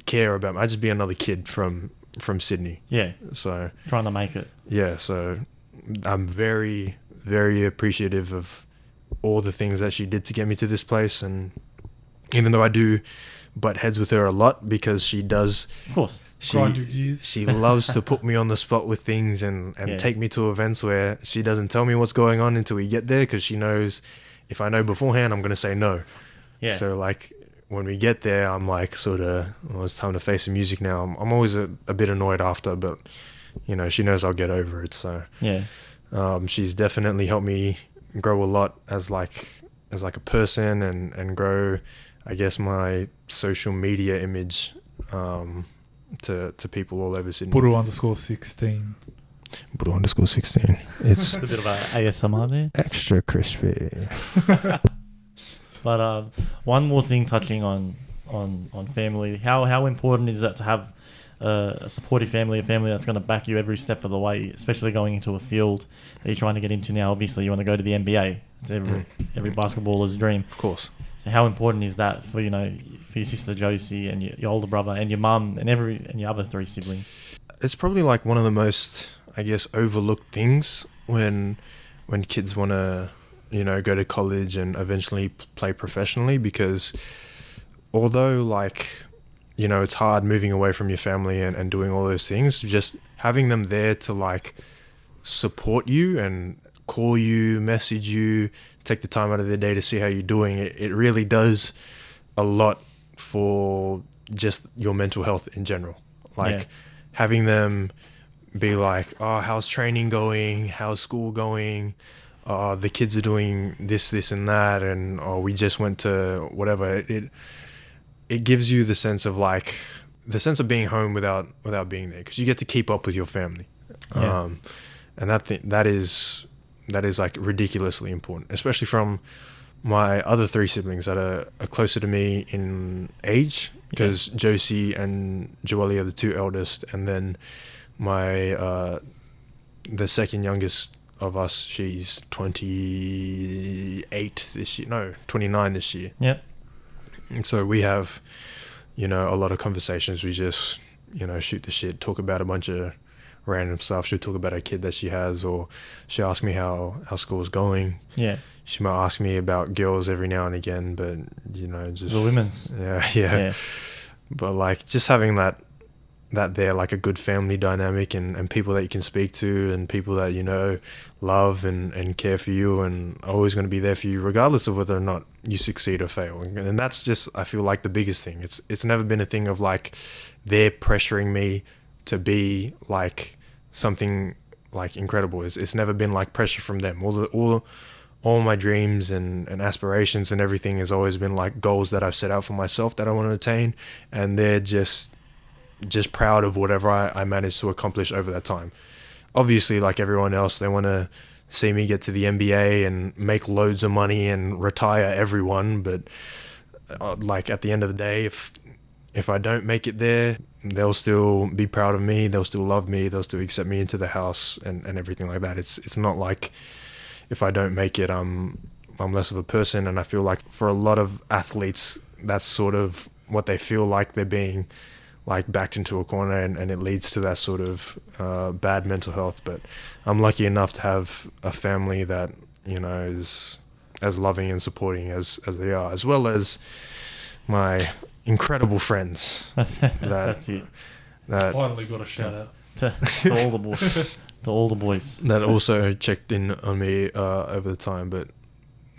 care about me. I'd just be another kid from Sydney. Yeah. So trying to make it. Yeah. So I'm very, very appreciative of all the things that she did to get me to this place. And even though I do butt heads with her a lot because she does, of course, she loves to put me on the spot with things and take me to events where she doesn't tell me what's going on until we get there, because she knows if I know beforehand, I'm going to say no. Yeah. So like when we get there, I'm like sort of, well, it's time to face the music now. I'm always a bit annoyed after, but you know, she knows I'll get over it. So yeah, she's definitely helped me grow a lot as like a person and grow, I guess, my social media image to people all over Sydney. Buru_16. Buru_16. It's a bit of a ASMR there. Extra crispy. But one more thing, touching on family. How important is that to have a supportive family, a family that's going to back you every step of the way, especially going into a field that you're trying to get into now? Obviously, you want to go to the NBA. It's every basketballer's dream. Of course. So how important is that for, you know, for your sister Josie and your older brother and your mum and your other 3 siblings? It's probably like one of the most, I guess, overlooked things when kids want to, you know, go to college and eventually play professionally, because although like, you know, it's hard moving away from your family and doing all those things, just having them there to like support you and call you, message you, take the time out of their day to see how you're doing, it really does a lot for just your mental health in general. Like having them be like, oh, how's training going? How's school going? The kids are doing this and that, and we just went to whatever. It gives you the sense of being home without being there, because you get to keep up with your family. And that is like ridiculously important, especially from my other 3 siblings that are closer to me in age, because Josie and Joelle are the 2 eldest, and then my the second youngest of us, she's 28 this year. No, 29 this year. Yep. And so we have, you know, a lot of conversations. We just, you know, shoot the shit, talk about a bunch of random stuff. She'll talk about a kid that she has, or she'll ask me how school's going. Yeah. She might ask me about girls every now and again, but, you know, just the women's. Yeah. But like just having that they're like a good family dynamic and people that you can speak to and people that, you know, love and care for you and are always going to be there for you regardless of whether or not you succeed or fail. And that's just, I feel like, the biggest thing. It's never been a thing of like they're pressuring me to be like something like incredible. It's never been like pressure from them. All my dreams and aspirations and everything has always been like goals that I've set out for myself that I want to attain, and they're just proud of whatever I managed to accomplish over that time. Obviously, like everyone else, they want to see me get to the NBA and make loads of money and retire everyone, but like at the end of the day, if I don't make it there, they'll still be proud of me, they'll still love me, they'll still accept me into the house and everything like that. It's not like if I don't make it, I'm I'm less of a person. And I feel like for a lot of athletes, that's sort of what they feel like. They're being like backed into a corner, and it leads to that sort of bad mental health. But I'm lucky enough to have a family that, you know, is as loving and supporting as they are, as well as my incredible friends. That's it. That Finally got a shout out To all the boys. To all the boys. that also checked in on me over the time. But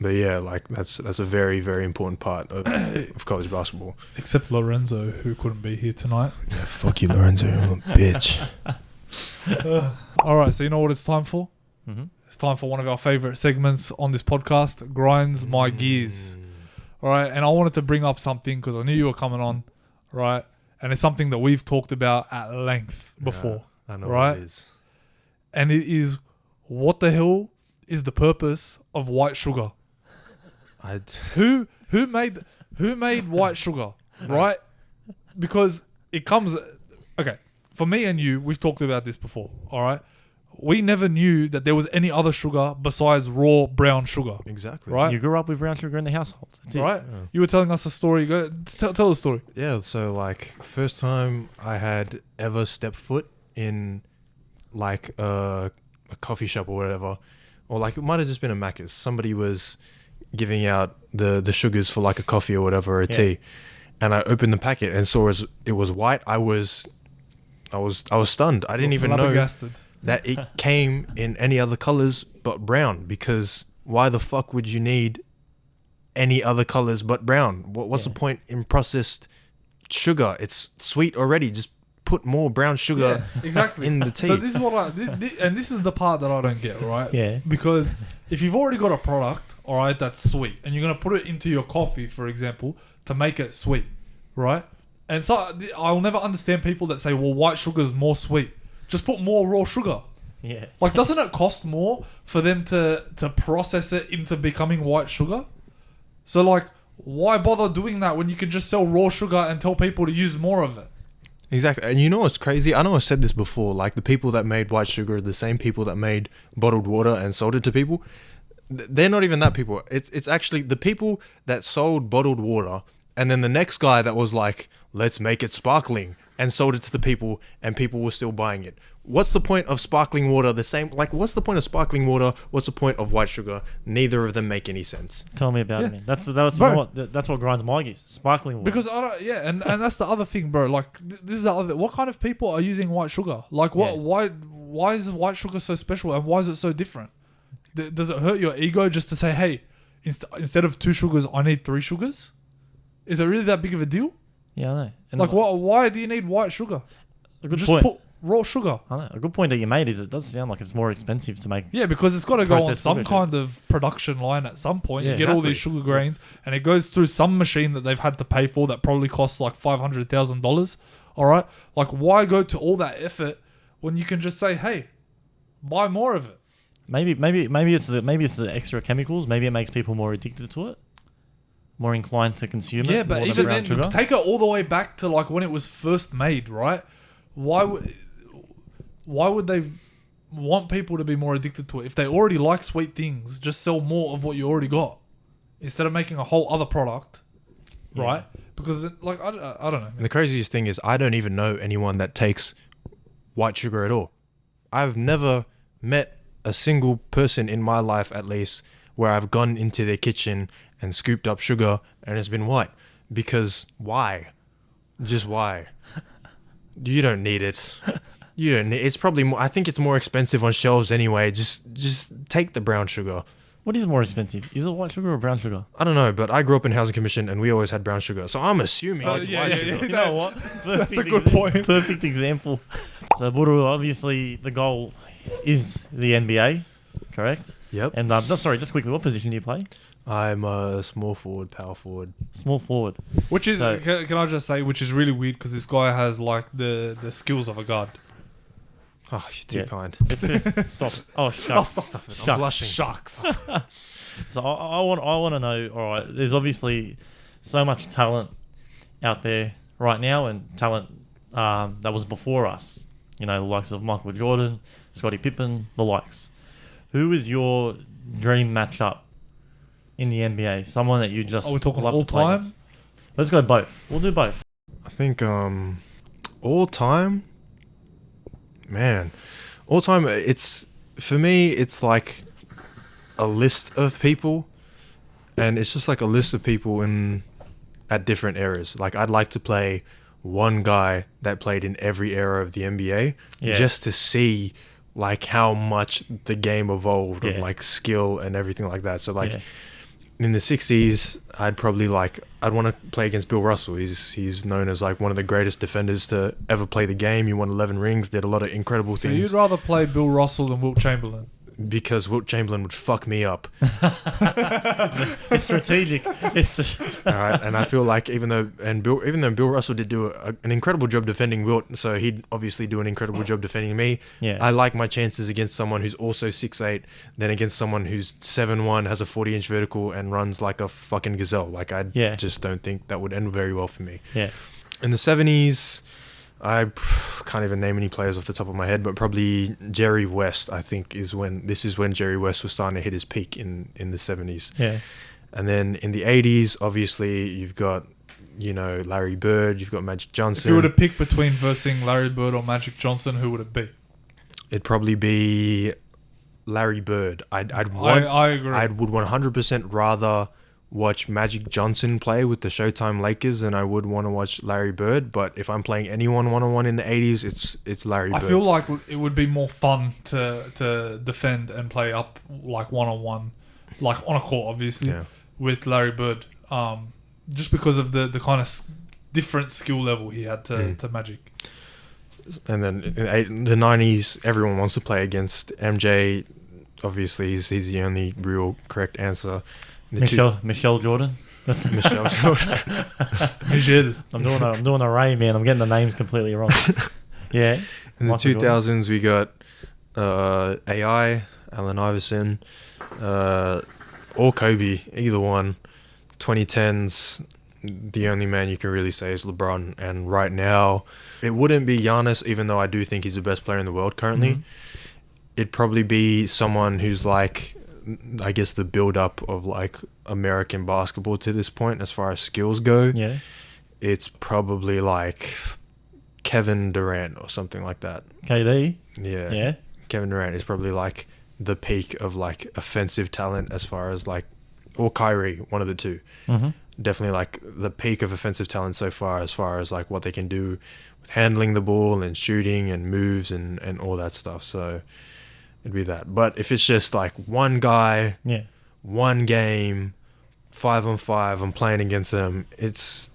yeah, like that's a very, very important part of college basketball. Except Lorenzo, who couldn't be here tonight. Yeah, fuck you, Lorenzo, you're a bitch. All right, so you know what it's time for? Mm-hmm. It's time for one of our favorite segments on this podcast, Grinds My Gears. All right, and I wanted to bring up something because I knew you were coming on, right? And it's something that we've talked about at length before, I know right? what it is. And it is, what the hell is the purpose of white sugar? Who made white sugar, right? Because it comes, okay, for me and you, we've talked about this before, all right? We never knew that there was any other sugar besides raw brown sugar. Exactly. Right? You grew up with brown sugar in the household. That's it. Right? Yeah. You were telling us a story. Go tell the story. Yeah, so like first time I had ever stepped foot in like a coffee shop or whatever, or like it might have just been a Macca's. Somebody was giving out the sugars for like a coffee or whatever, or a tea, and I opened the packet and saw it was white. I was stunned. I didn't even know Flabbergasted. that it came in any other colors but brown, because why the fuck would you need any other colors but brown? What's the point in processed sugar? It's sweet already. Just put more brown sugar exactly in the tea. So this is what this is the part that I don't get, right? Yeah. Because if you've already got a product, all right, that's sweet, and you're gonna put it into your coffee, for example, to make it sweet, right? And so I'll never understand people that say, well, white sugar is more sweet. Just put more raw sugar. Yeah. Like, doesn't it cost more for them to process it into becoming white sugar? So, like, why bother doing that when you can just sell raw sugar and tell people to use more of it? Exactly. And you know what's crazy? I know I said this before. Like, the people that made white sugar are the same people that made bottled water and sold it to people. They're not even that people. It's actually the people that sold bottled water, and then the next guy that was like, let's make it sparkling, and sold it to the people, and people were still buying it. What's the point of sparkling water? The same, like, what's the point of sparkling water? What's the point of white sugar? Neither of them make any sense. Tell me about it, man. That's what grinds my gears. Sparkling water. Because I don't, yeah, and that's the other thing, bro. Like, this is the other. What kind of people are using white sugar? Like, what? Yeah. Why is white sugar so special, and why is it so different? Does it hurt your ego just to say, hey, instead of 2 sugars, I need 3 sugars? Is it really that big of a deal? Yeah, I know. And Like, why do you need white sugar? a good Just point. put raw sugar. I know. A good point that you made is it does sound like it's more expensive to make. Yeah, because it's got to go on Processed some sugar, kind of production line at some point. Yeah, you get all exactly. these sugar grains, and it goes through some machine that they've had to pay for that probably costs like $500,000. All right, like, why go to all that effort when you can just say, hey, buy more of it? Maybe it's the extra chemicals. Maybe it makes people more addicted to it, more inclined to consume it. Yeah, but more than even brown then, sugar. take it all the way back to like when it was first made, right? Why would they want people to be more addicted to it? If they already like sweet things, just sell more of what you already got instead of making a whole other product, right? Because like I don't know. And the craziest thing is I don't even know anyone that takes white sugar at all. I've never met a single person in my life, at least, where I've gone into their kitchen and scooped up sugar and it's been white. Because why? Just why? You don't need it. You don't need. It's probably more. I think it's more expensive on shelves anyway. Just take the brown sugar. What is more expensive? Is it white sugar or brown sugar? I don't know, but I grew up in housing commission and we always had brown sugar. So I'm assuming So, it's yeah, white yeah, sugar. yeah. You know what? That's a good point. Perfect example. So, Buru, obviously, the goal is the NBA, correct? Yep. And just quickly, what position do you play? I'm a small forward, power forward. Small forward. Which is, So- can I just say, which is really weird because this guy has like the skills of a guard. Oh, you're too kind. Stop. Oh, shucks. Stop it. I'm blushing. Shucks. So I want to know. All right, there's obviously so much talent out there right now, and talent that was before us. You know, the likes of Michael Jordan, Scottie Pippen, the likes. Who is your dream matchup in the NBA? Someone that you just Are we talking love all to play time? against? Let's go both. We'll do both. I think all time, man, all time. It's for me. It's like a list of people, and it's just like a list of people at different eras. Like I'd like to play one guy that played in every era of the NBA, just to see like how much the game evolved of like skill and everything like that. So like in the 60s, I'd want to play against Bill Russell. He's known as like one of the greatest defenders to ever play the game. He won 11 rings, did a lot of incredible things. So you'd rather play Bill Russell than Wilt Chamberlain? Because Wilt Chamberlain would fuck me up. It's strategic. All right, and I feel like even though Bill Russell did do an incredible job defending Wilt, so he'd obviously do an incredible job defending me. Yeah. I like my chances against someone who's also 6'8", than against someone who's 7'1", has a 40-inch vertical, and runs like a fucking gazelle. Like I just don't think that would end very well for me. Yeah. In the 70s, I can't even name any players off the top of my head, but probably Jerry West, I think, is when Jerry West was starting to hit his peak in the 70s. Yeah. And then in the 80s, obviously, you've got, Larry Bird, you've got Magic Johnson. If you were to pick between versing Larry Bird or Magic Johnson, who would it be? It'd probably be Larry Bird. I agree. I would 100% rather watch Magic Johnson play with the Showtime Lakers than I would want to watch Larry Bird. But if I'm playing anyone one-on-one in the 80s, it's Larry Bird. I feel like it would be more fun to defend and play up like one-on-one, like on a court, obviously, with Larry Bird. Just because of the kind of different skill level he had to Magic. And then in the 90s, everyone wants to play against MJ. Obviously, he's the only real correct answer. Michelle Jordan. Michelle Jordan. Michelle. I'm doing a Ray, man. I'm getting the names completely wrong. Yeah. In the 2000s, we got AI, Allen Iverson, or Kobe, either one. 2010s, the only man you can really say is LeBron. And right now, it wouldn't be Giannis, even though I do think he's the best player in the world currently. Mm-hmm. It'd probably be someone who's like, I guess, the build-up of like American basketball to this point as far as skills go. Yeah. It's probably like Kevin Durant or something like that. KD? Yeah. Yeah. Kevin Durant is probably like the peak of like offensive talent as far as like, or Kyrie, one of the two. Mm-hmm. Definitely like the peak of offensive talent so far as like what they can do with handling the ball and shooting and moves and all that stuff. So it'd be that. But if it's just like one guy, one game, 5-on-5, I'm playing against them, it's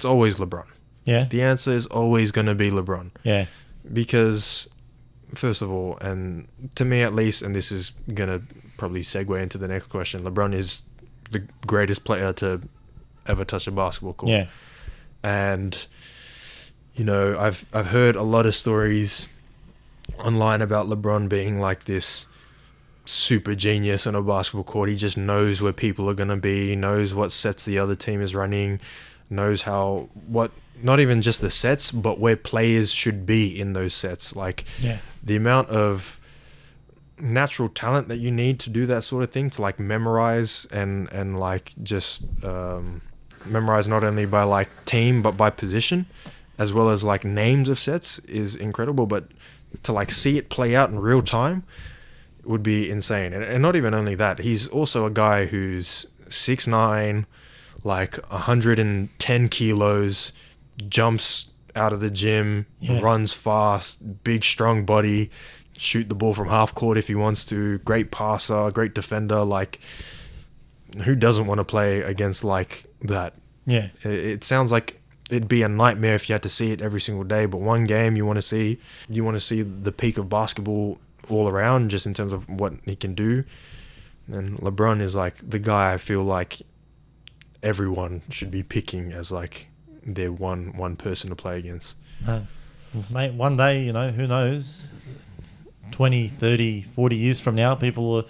always LeBron. Yeah. The answer is always going to be LeBron. Yeah. Because, first of all, and to me at least, and this is going to probably segue into the next question, LeBron is the greatest player to ever touch a basketball court. Yeah. And, I've heard a lot of stories online about LeBron being like this super genius on a basketball court. He just knows where people are going to be, he knows what sets the other team is running, knows not even just the sets, but where players should be in those sets. Like the amount of natural talent that you need to do that sort of thing, to like memorize and like just memorize not only by like team but by position, as well as like names of sets, is incredible. But to like see it play out in real time would be insane. And not even only that, he's also a guy who's 6'9", like 110 kilos, jumps out of the gym, runs fast, big strong body, shoot the ball from half court if he wants to, great passer, great defender. Like, who doesn't want to play against like that? Yeah. It sounds like it'd be a nightmare if you had to see it every single day, but one game you want to see the peak of basketball all around, just in terms of what he can do. And LeBron is like the guy I feel like everyone should be picking as like their one person to play against. Mate, one day, who knows, 20, 30, 40 years from now, people are,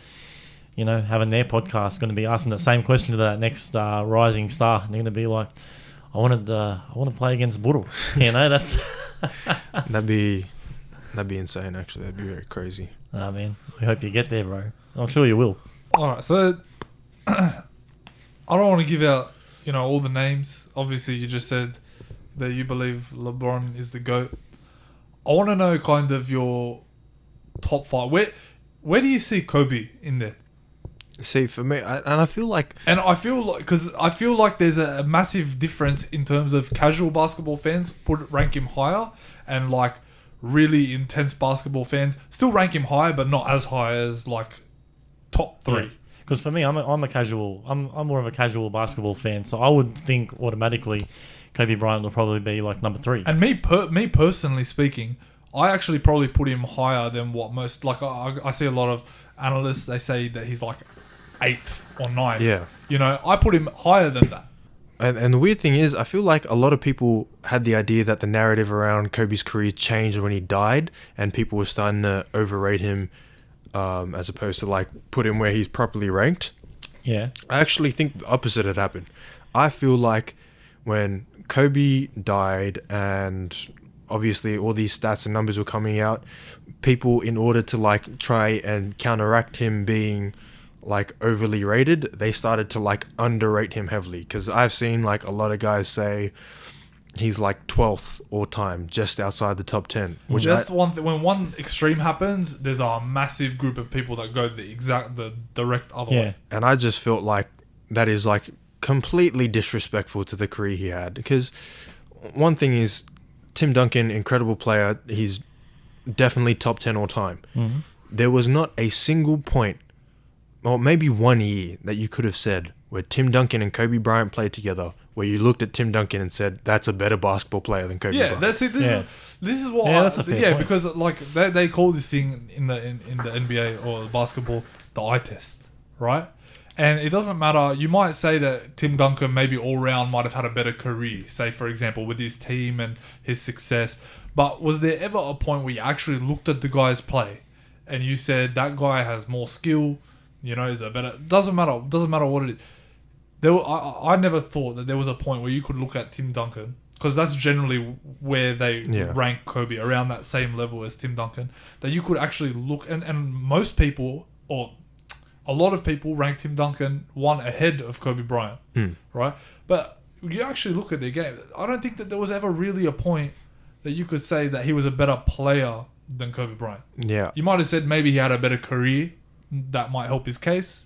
having their podcast going to be asking the same question to that next rising star. And they're going to be like, I want to play against Buru. That's that'd be insane. Actually, that'd be very crazy. Man, we hope you get there, bro. I'm sure you will. All right, so I don't want to give out, all the names. Obviously, you just said that you believe LeBron is the GOAT. I want to know kind of your top 5. Where do you see Kobe in there? See, for me, I feel like... And because I feel like there's a massive difference in terms of casual basketball fans rank him higher, and like really intense basketball fans still rank him higher, but not as high as like top 3. Because for me, I'm more of a casual basketball fan, so I would think automatically Kobe Bryant would probably be like number 3. And me personally speaking, I actually probably put him higher than what most, like I see a lot of analysts, they say that he's like 8th or 9th. Yeah. I put him higher than that. And the weird thing is, I feel like a lot of people had the idea that the narrative around Kobe's career changed when he died, and people were starting to overrate him, as opposed to like put him where he's properly ranked. Yeah. I actually think the opposite had happened. I feel like when Kobe died and obviously all these stats and numbers were coming out, people, in order to like try and counteract him being like overly rated, they started to like underrate him heavily. Because I've seen like a lot of guys say he's like 12th all time, just outside the top 10. Which that's one thing. When one extreme happens, there's a massive group of people that go the direct other way. And I just felt like that is like completely disrespectful to the career he had. Because one thing is, Tim Duncan, incredible player, he's definitely top 10 all time. Mm-hmm. There was not a single point, or maybe 1 year, that you could have said where Tim Duncan and Kobe Bryant played together, where you looked at Tim Duncan and said, that's a better basketball player than Kobe Bryant. This is what that's a fair point. Because like they call this thing in the NBA or basketball the eye test, right? And it doesn't matter. You might say that Tim Duncan maybe all round might have had a better career, say for example with his team and his success. But was there ever a point where you actually looked at the guy's play and you said that guy has more skill? Is a better. Doesn't matter what it is. I never thought that there was a point where you could look at Tim Duncan, because that's generally where they rank Kobe, around that same level as Tim Duncan. That you could actually look, and most people, or a lot of people, rank Tim Duncan 1 ahead of Kobe Bryant, right? But you actually look at their game. I don't think that there was ever really a point that you could say that he was a better player than Kobe Bryant. Yeah. You might have said maybe he had a better career. That might help his case.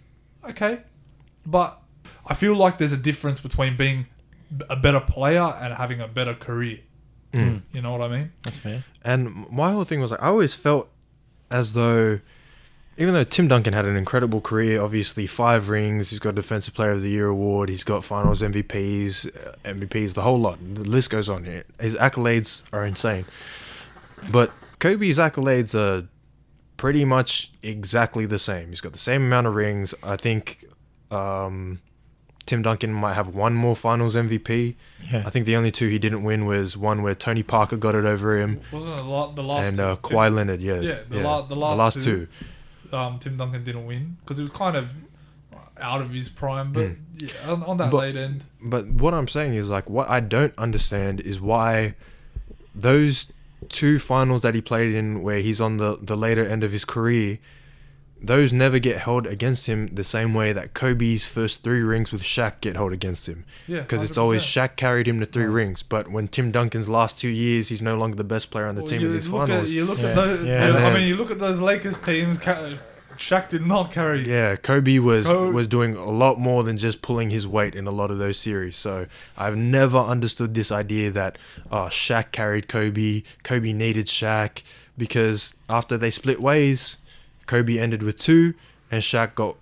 Okay. But I feel like there's a difference between being a better player and having a better career. You know what I mean? That's fair. And my whole thing was like, I always felt as though, even though Tim Duncan had an incredible career, obviously 5 rings, he's got Defensive Player of the Year award, he's got Finals MVPs, the whole lot. The list goes on here. His accolades are insane. But Kobe's accolades are pretty much exactly the same. He's got the same amount of rings. I think Tim Duncan might have 1 more Finals MVP. Yeah. I think the only 2 he didn't win was one where Tony Parker got it over him. Wasn't it the last and 2? And Kawhi Leonard, the last 2. Tim Duncan didn't win because he was kind of out of his prime, but on that late end. But what I'm saying is, like, what I don't understand is why those 2 finals that he played in, where he's on the later end of his career, those never get held against him the same way that Kobe's first 3 rings with Shaq get held against him. Yeah, because it's always Shaq carried him to 3 rings. But when Tim Duncan's last 2 years, he's no longer the best player on the team in these finals. You look at those. You look at those Lakers teams. Shaq did not carry. Yeah, Kobe was doing a lot more than just pulling his weight in a lot of those series. So I've never understood this idea that Shaq carried Kobe. Kobe needed Shaq, because after they split ways, Kobe ended with 2 and Shaq got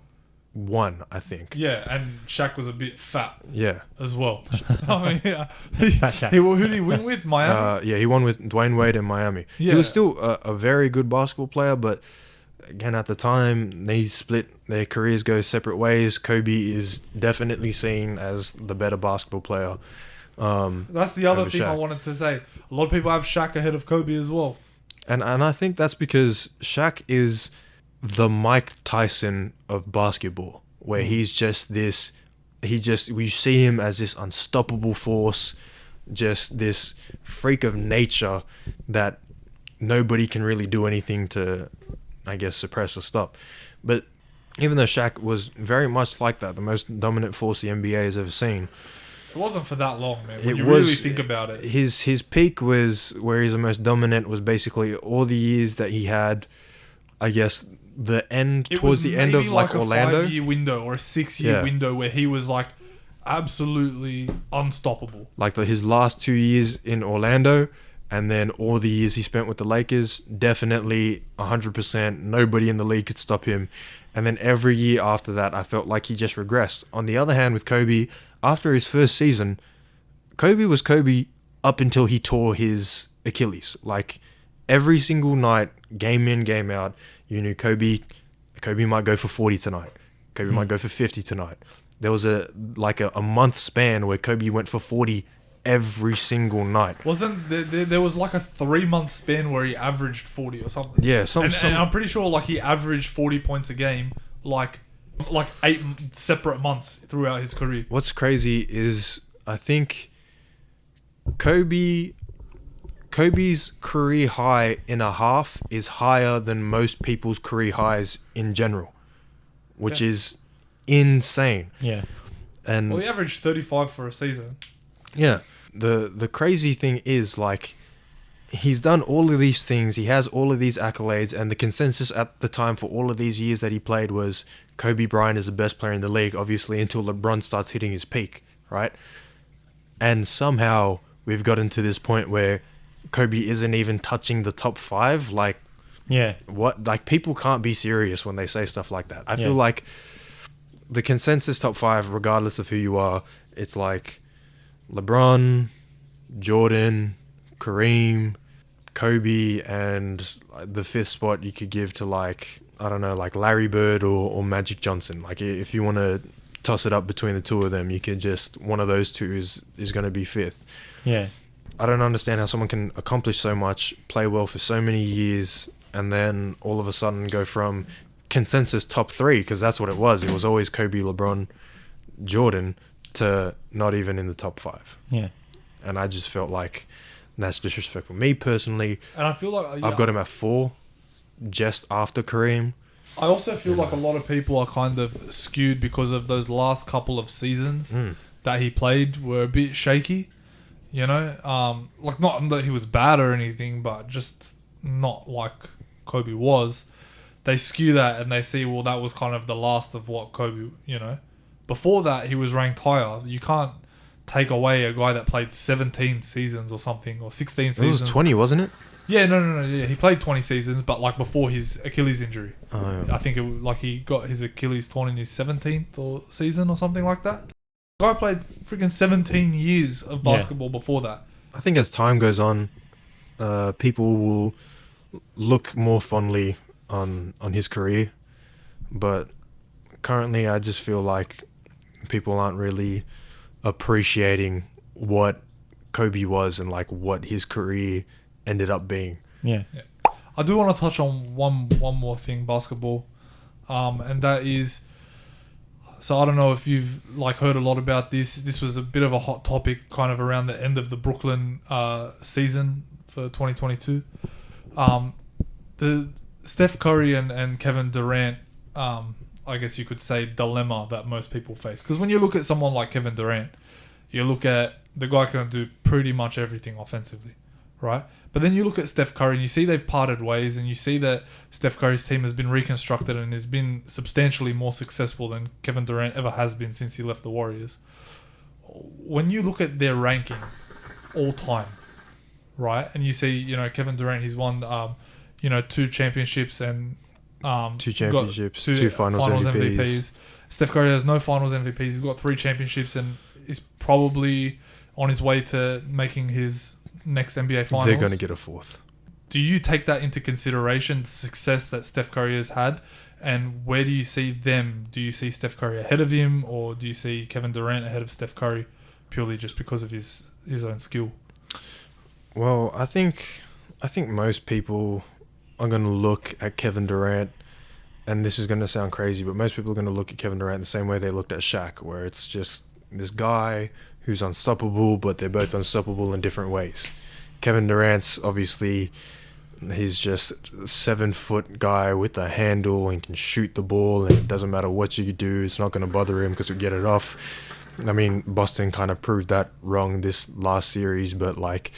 1, I think. Yeah, and Shaq was a bit fat. Yeah, as well. I mean, who did he win with? Miami. He won with Dwayne Wade in Miami. Yeah. He was still a very good basketball player, but again, at the time, they split, their careers go separate ways. Kobe is definitely seen as the better basketball player. That's the other thing Shaq. I wanted to say. A lot of people have Shaq ahead of Kobe as well. And I think that's because Shaq is the Mike Tyson of basketball, where he's just this, we see him as this unstoppable force, just this freak of nature that nobody can really do anything to, I guess, suppress or stop. But Even though Shaq was very much like that, the most dominant force the NBA has ever seen. It wasn't for that long, man. When you really think about it. His peak was where he's the most dominant was basically all the years that he had, I guess, towards the end of like Orlando. A 5-year window or a 6-year window where he was like absolutely unstoppable. Like his last 2 years in Orlando, and then all the years he spent with the Lakers, definitely 100%. Nobody in the league could stop him. And then every year after that, I felt like he just regressed. On the other hand, with Kobe, after his first season, Kobe was Kobe up until he tore his Achilles. Like every single night, game in, game out, you knew Kobe might go for 40 tonight. Kobe might go for 50 tonight. There was a month span where Kobe went for 40 every single night. Wasn't there was like a 3-month span where he averaged 40 or something? Yeah, and I'm pretty sure like he averaged 40 points a game like 8 separate months throughout his career. What's crazy is I think Kobe's career high in a half is higher than most people's career highs in general, which is insane. Yeah. And he averaged 35 for a season. Yeah. The crazy thing is, like, he's done all of these things. He has all of these accolades, and the consensus at the time for all of these years that he played was Kobe Bryant is the best player in the league, obviously, until LeBron starts hitting his peak, right? And somehow we've gotten to this point where Kobe isn't even touching the top 5. Like, what? Like, people can't be serious when they say stuff like that. I feel like the consensus top 5, regardless of who you are, it's like LeBron, Jordan, Kareem, Kobe, and the 5th spot you could give to, like, I don't know, like Larry Bird or Magic Johnson. Like, if you want to toss it up between the two of them, you could just, one of those two is going to be 5th. Yeah. I don't understand how someone can accomplish so much, play well for so many years, and then all of a sudden go from consensus top 3, because that's what it was. It was always Kobe, LeBron, Jordan, to not even in the top 5. Yeah. And I just felt like that's disrespectful. Me personally, and I feel like I've got him at 4, just after Kareem. I also feel like a lot of people are kind of skewed because of those last couple of seasons that he played were a bit shaky. You know, like not that he was bad or anything, but just not like Kobe was. They skew that and they see, well, that was kind of the last of what Kobe, you know. Before that, he was ranked higher. You can't take away a guy that played 17 seasons or something, or 16 seasons. It was 20, wasn't it? Yeah, no. Yeah, he played 20 seasons, but like before his Achilles injury. Oh, yeah. I think he got his Achilles torn in his 17th or season or something like that. The guy played freaking 17 years of basketball before that. I think as time goes on, people will look more fondly on his career, but currently I just feel like people aren't really appreciating what Kobe was and like what his career ended up being. Yeah. I do want to touch on one more thing, basketball, and that is, so I don't know if you've like heard a lot about this. This was a bit of a hot topic kind of around the end of the Brooklyn season for 2022. The Steph Curry and Kevin Durant, I guess you could say, dilemma that most people face. Because when you look at someone like Kevin Durant, you look at the guy can do pretty much everything offensively, right? But then you look at Steph Curry and you see they've parted ways, and you see that Steph Curry's team has been reconstructed and has been substantially more successful than Kevin Durant ever has been since he left the Warriors. When you look at their ranking all time, right, and you see, you know, Kevin Durant, he's won, 2 championships and 2 championships, 2 finals MVPs. Steph Curry has no finals MVPs. He's got 3 championships and is probably on his way to making his next NBA finals. They're going to get a 4th. Do you take that into consideration, the success that Steph Curry has had, and where do you see them? Do you see Steph Curry ahead of him, or do you see Kevin Durant ahead of Steph Curry purely just because of his own skill? Well, I think most people are going to look at Kevin Durant, and this is going to sound crazy, but most people are going to look at Kevin Durant the same way they looked at Shaq, where it's just this guy who's unstoppable, but they're both unstoppable in different ways. Kevin Durant's obviously he's just a 7-foot guy with a handle and can shoot the ball, and it doesn't matter what you do, it's not going to bother him because he'll get it off. I mean, Boston kind of proved that wrong this last series, but like,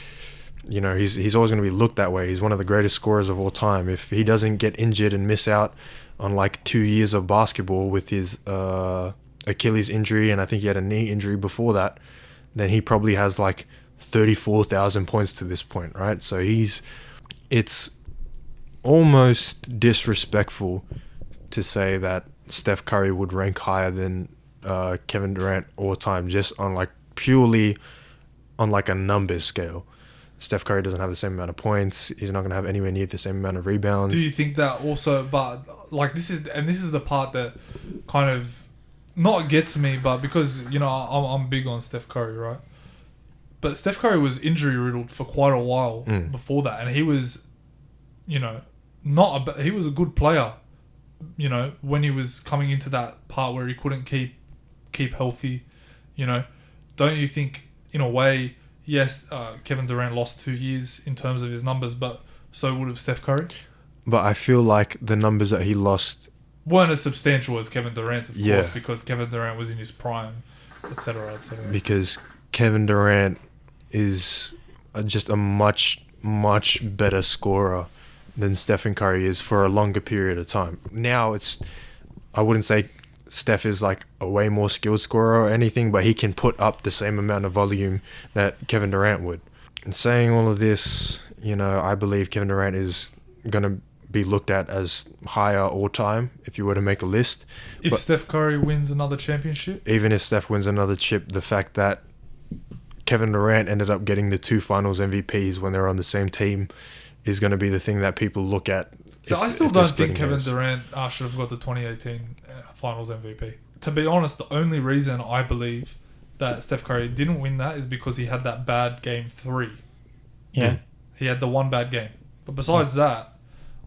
you know, he's always going to be looked that way. He's one of the greatest scorers of all time. If he doesn't get injured and miss out on like 2 years of basketball with his Achilles injury, and I think he had a knee injury before that, then he probably has like 34,000 points to this point, right? So it's almost disrespectful to say that Steph Curry would rank higher than Kevin Durant all time, just on like purely on like a numbers scale. Steph Curry doesn't have the same amount of points. He's not going to have anywhere near the same amount of rebounds. Do you think that also, but like this is the part that kind of not gets me, but because, you know, I'm big on Steph Curry, right? But Steph Curry was injury riddled for quite a while before that, and he was, you know, he was a good player, you know, when he was coming into that part where he couldn't keep healthy, you know. Don't you think, in a way, yes, Kevin Durant lost 2 years in terms of his numbers, but so would have Steph Curry? But I feel like the numbers that he lost weren't as substantial as Kevin Durant's, of course, because Kevin Durant was in his prime, etc., etc. Because Kevin Durant is just a much, much better scorer than Stephen Curry is for a longer period of time. Now I wouldn't say Steph is like a way more skilled scorer or anything, but he can put up the same amount of volume that Kevin Durant would. And saying all of this, you know, I believe Kevin Durant is going to be looked at as higher all time if you were to make a list. If Steph Curry wins another championship? Even if Steph wins another chip, the fact that Kevin Durant ended up getting the 2 finals MVPs when they're on the same team is going to be the thing that people look at. So I still don't think Kevin Durant should have got the 2018 finals MVP. To be honest, the only reason I believe that Steph Curry didn't win that is because he had that bad game 3. Yeah. He had the one bad game. But besides that,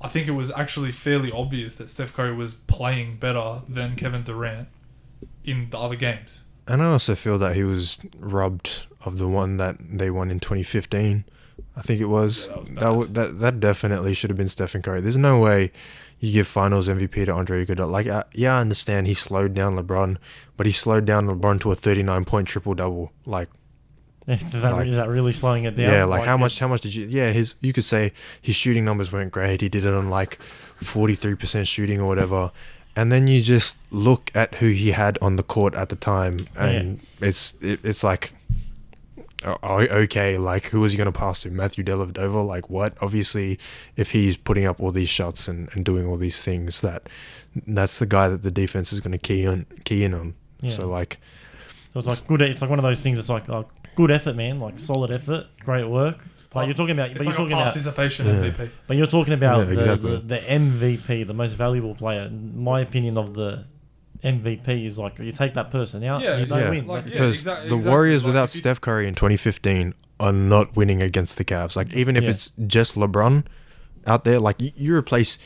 I think it was actually fairly obvious that Steph Curry was playing better than Kevin Durant in the other games. And I also feel that he was robbed of the one that they won in 2015. I think it was. Yeah, that definitely should have been Stephen Curry. There's no way you give Finals MVP to Andre Iguodala. Like, I understand he slowed down LeBron, but he slowed down LeBron to a 39-point triple-double. Like, is that really slowing it down? Yeah, like how much did you... Yeah, you could say his shooting numbers weren't great. He did it on like 43% shooting or whatever. And then you just look at who he had on the court at the time, and it's like... okay, like who was he going to pass to? Matthew Dellavedova? Like what? Obviously, if he's putting up all these shots and doing all these things, that's the guy that the defense is going to key in on. Yeah. So it's like good. It's like one of those things. It's like good effort, man. Like solid effort, great work. Like you're talking about, it's like participation MVP. But you're talking about exactly. the MVP, the most valuable player. My opinion of the MVP is like you take that person out, you don't win. Because the Warriors without Steph Curry in 2015 are not winning against the Cavs. Like even if it's just LeBron out there, like you replace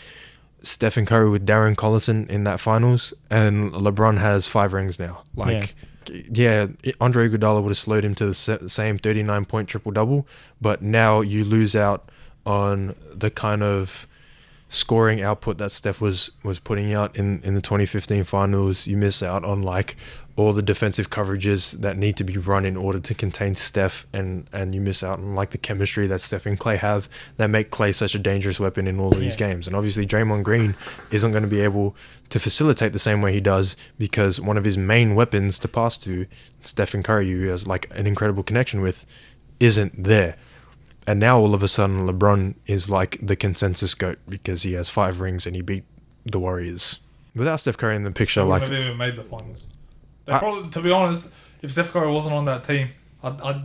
Stephen Curry with Darren Collison in that finals, and LeBron has 5 rings now. Like Andre Iguodala would have slowed him to the same 39-point triple-double, but now you lose out on the kind of scoring output that Steph was putting out in the 2015 finals. You miss out on like all the defensive coverages that need to be run in order to contain Steph, and you miss out on like the chemistry that Steph and Klay have that make Klay such a dangerous weapon in all of these games. And obviously Draymond Green isn't going to be able to facilitate the same way he does, because one of his main weapons to pass to, Stephen Curry, who has like an incredible connection with, isn't there. And now all of a sudden LeBron is like the consensus GOAT because he has 5 rings and he beat the Warriors. Without Steph Curry in the picture, they wouldn't have even made the finals. Probably, to be honest, if Steph Curry wasn't on that team,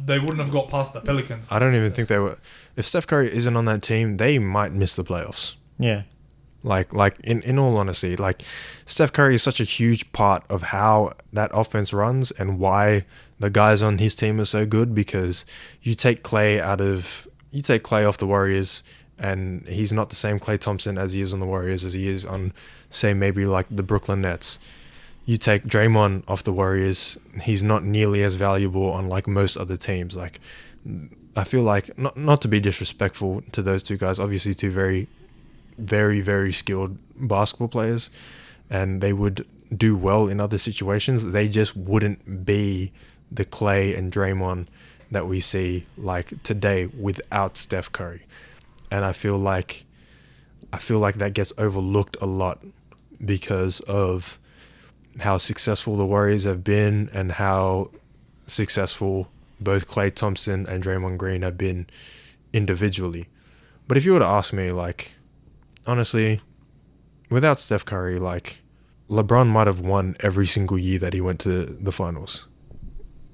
they wouldn't have got past the Pelicans. I don't even think they were. If Steph Curry isn't on that team, they might miss the playoffs. Yeah. Like in all honesty, like Steph Curry is such a huge part of how that offense runs and why the guys on his team are so good, because you take Klay off the Warriors and he's not the same Klay Thompson as he is on the Warriors as he is on, say, maybe like the Brooklyn Nets. You take Draymond off the Warriors, he's not nearly as valuable on like most other teams. Like I feel like not to be disrespectful to those two guys, obviously two very, very, very skilled basketball players, and they would do well in other situations. They just wouldn't be the Clay and Draymond that we see like today without Steph Curry. And I feel like that gets overlooked a lot because of how successful the Warriors have been and how successful both Klay Thompson and Draymond Green have been individually. But if you were to ask me, like, honestly, without Steph Curry, like, LeBron might have won every single year that he went to the finals.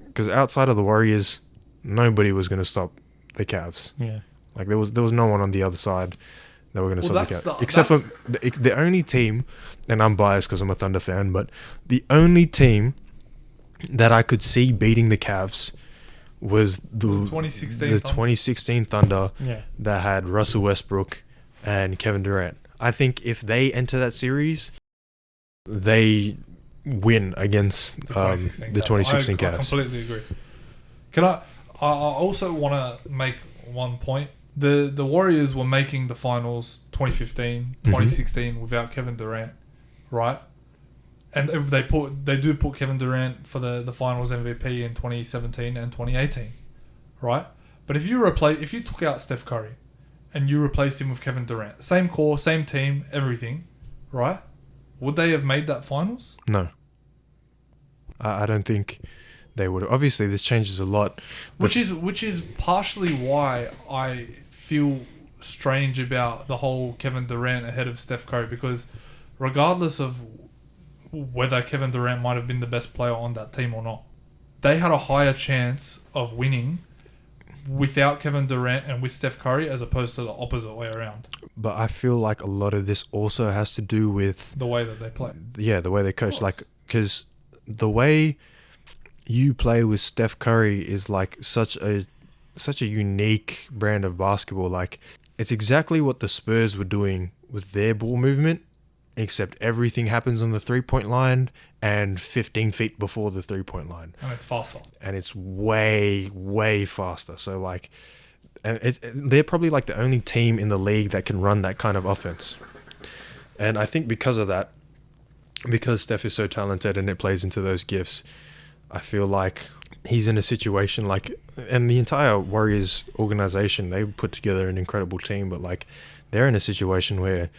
Because outside of the Warriors, nobody was going to stop the Cavs. Yeah. Like, there was no one on the other side that were going to stop the Cavs. Except for the only team, and I'm biased because I'm a Thunder fan, but the only team that I could see beating the Cavs was the 2016 Thunder that had Russell Westbrook and Kevin Durant. I think if they enter that series, they win against the 2016 Cavs. I completely agree. I also want to make one point. The Warriors were making the finals 2015, 2016 without Kevin Durant, right? And they do put Kevin Durant for the finals MVP in 2017 and 2018, right? But if you took out Steph Curry and you replaced him with Kevin Durant, same core, same team, everything, right? Would they have made that finals? No. I don't think they would. Obviously, this changes a lot. Which is partially why I feel strange about the whole Kevin Durant ahead of Steph Curry, because regardless of whether Kevin Durant might have been the best player on that team or not, they had a higher chance of winning without Kevin Durant and with Steph Curry as opposed to the opposite way around. But I feel like a lot of this also has to do with the way that they play. Yeah, the way they coach. Like, because the way you play with Steph Curry is like such a unique brand of basketball. Like, it's exactly what the Spurs were doing with their ball movement, except everything happens on the 3-point line and 15 feet before the 3-point line. And it's faster. And it's way, way faster. So, like, and they're probably like the only team in the league that can run that kind of offense. And I think because of that, because Steph is so talented and it plays into those gifts, I feel like he's in a situation like, and the entire Warriors organization, they put together an incredible team, but like they're in a situation where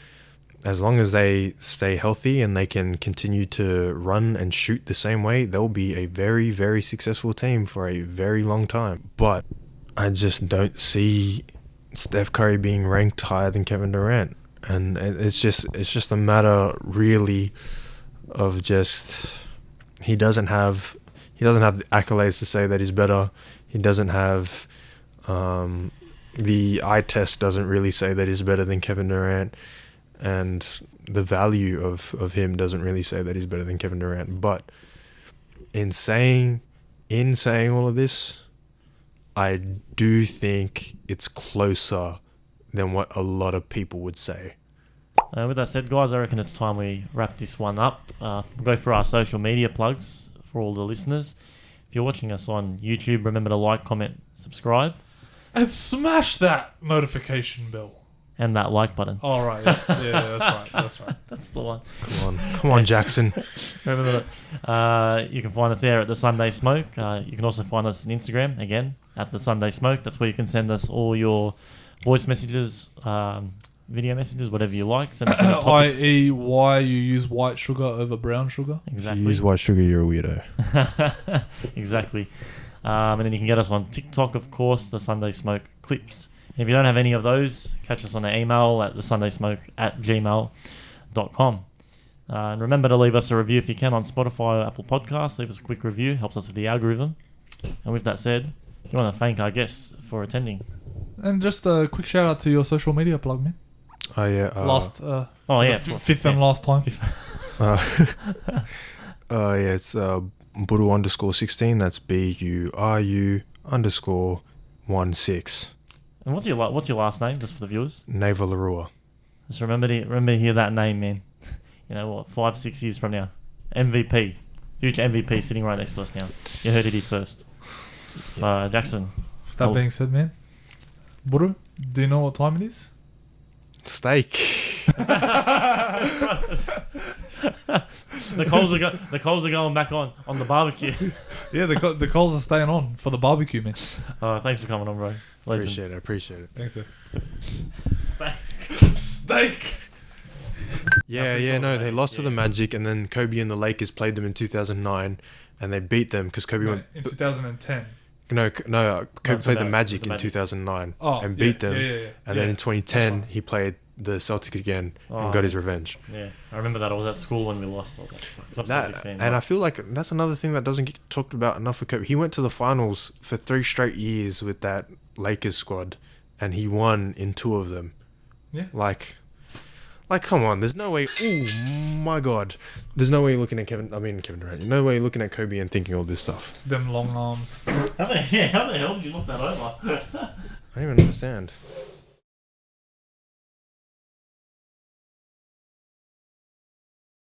as long as they stay healthy and they can continue to run and shoot the same way, they'll be a very, very successful team for a very long time. But I just don't see Steph Curry being ranked higher than Kevin Durant. And it's just a matter really of just, he doesn't have the accolades to say that he's better. He doesn't have the eye test doesn't really say that he's better than Kevin Durant, and the value of him doesn't really say that he's better than Kevin Durant. But in saying all of this, I do think it's closer than what a lot of people would say. With that said, guys, I reckon it's time we wrap this one up. We'll go through our social media plugs for all the listeners. If you're watching us on YouTube, remember to like, comment, subscribe. And smash that notification bell. And that like button. Oh, right. Yes. Yeah, that's right. That's the one. Come on, Jackson. Remember that you can find us there at The Sunday Smoke. You can also find us on Instagram, again, at The Sunday Smoke. That's where you can send us all your voice messages, video messages, whatever you like. Send us your topics. i.e. why you use white sugar over brown sugar. Exactly. If you use white sugar, you're a weirdo. Exactly. And then you can get us on TikTok, of course, The Sunday Smoke Clips. And if you don't have any of those, catch us on our email at thesundaysmoke@gmail.com. And remember to leave us a review if you can on Spotify or Apple Podcasts. Leave us a quick review. Helps us with the algorithm. And with that said, I want to thank our guests for attending. And just a quick shout out to your social media plug, man. Oh, yeah. Fifth and last time. It's Buru_16. That's BURU_16. And what's your last name, just for the viewers? Naivalurua. Just remember to hear that name, man. You know what? 5-6 years from now, MVP, future MVP, sitting right next to us now. You heard it here first. Jackson. With that being said, man, Buru, do you know what time it is? Steak. The coals are going back on the barbecue. Yeah, the coals are staying on for the barbecue, man. Thanks for coming on, bro. Legend. Appreciate it. Thanks, sir. Steak. Steak. They lost to the Magic, and then Kobe and the Lakers played them in 2009, and they beat them because Kobe went in 2010. Kobe played the Magic in 2009 and beat them, and then in 2010 he played the Celtics again and got his revenge. Yeah, I remember that. I was at school when we lost. I was like, fuck, that, and I feel like that's another thing that doesn't get talked about enough with Kobe. He went to the finals for 3 straight years with that Lakers squad, and he won in 2 of them. Yeah. Like, come on. There's no way. Oh my God. There's no way you're looking at Kevin Durant. No way you're looking at Kobe and thinking all this stuff. It's them long arms. How the hell did you look that over? I don't even understand.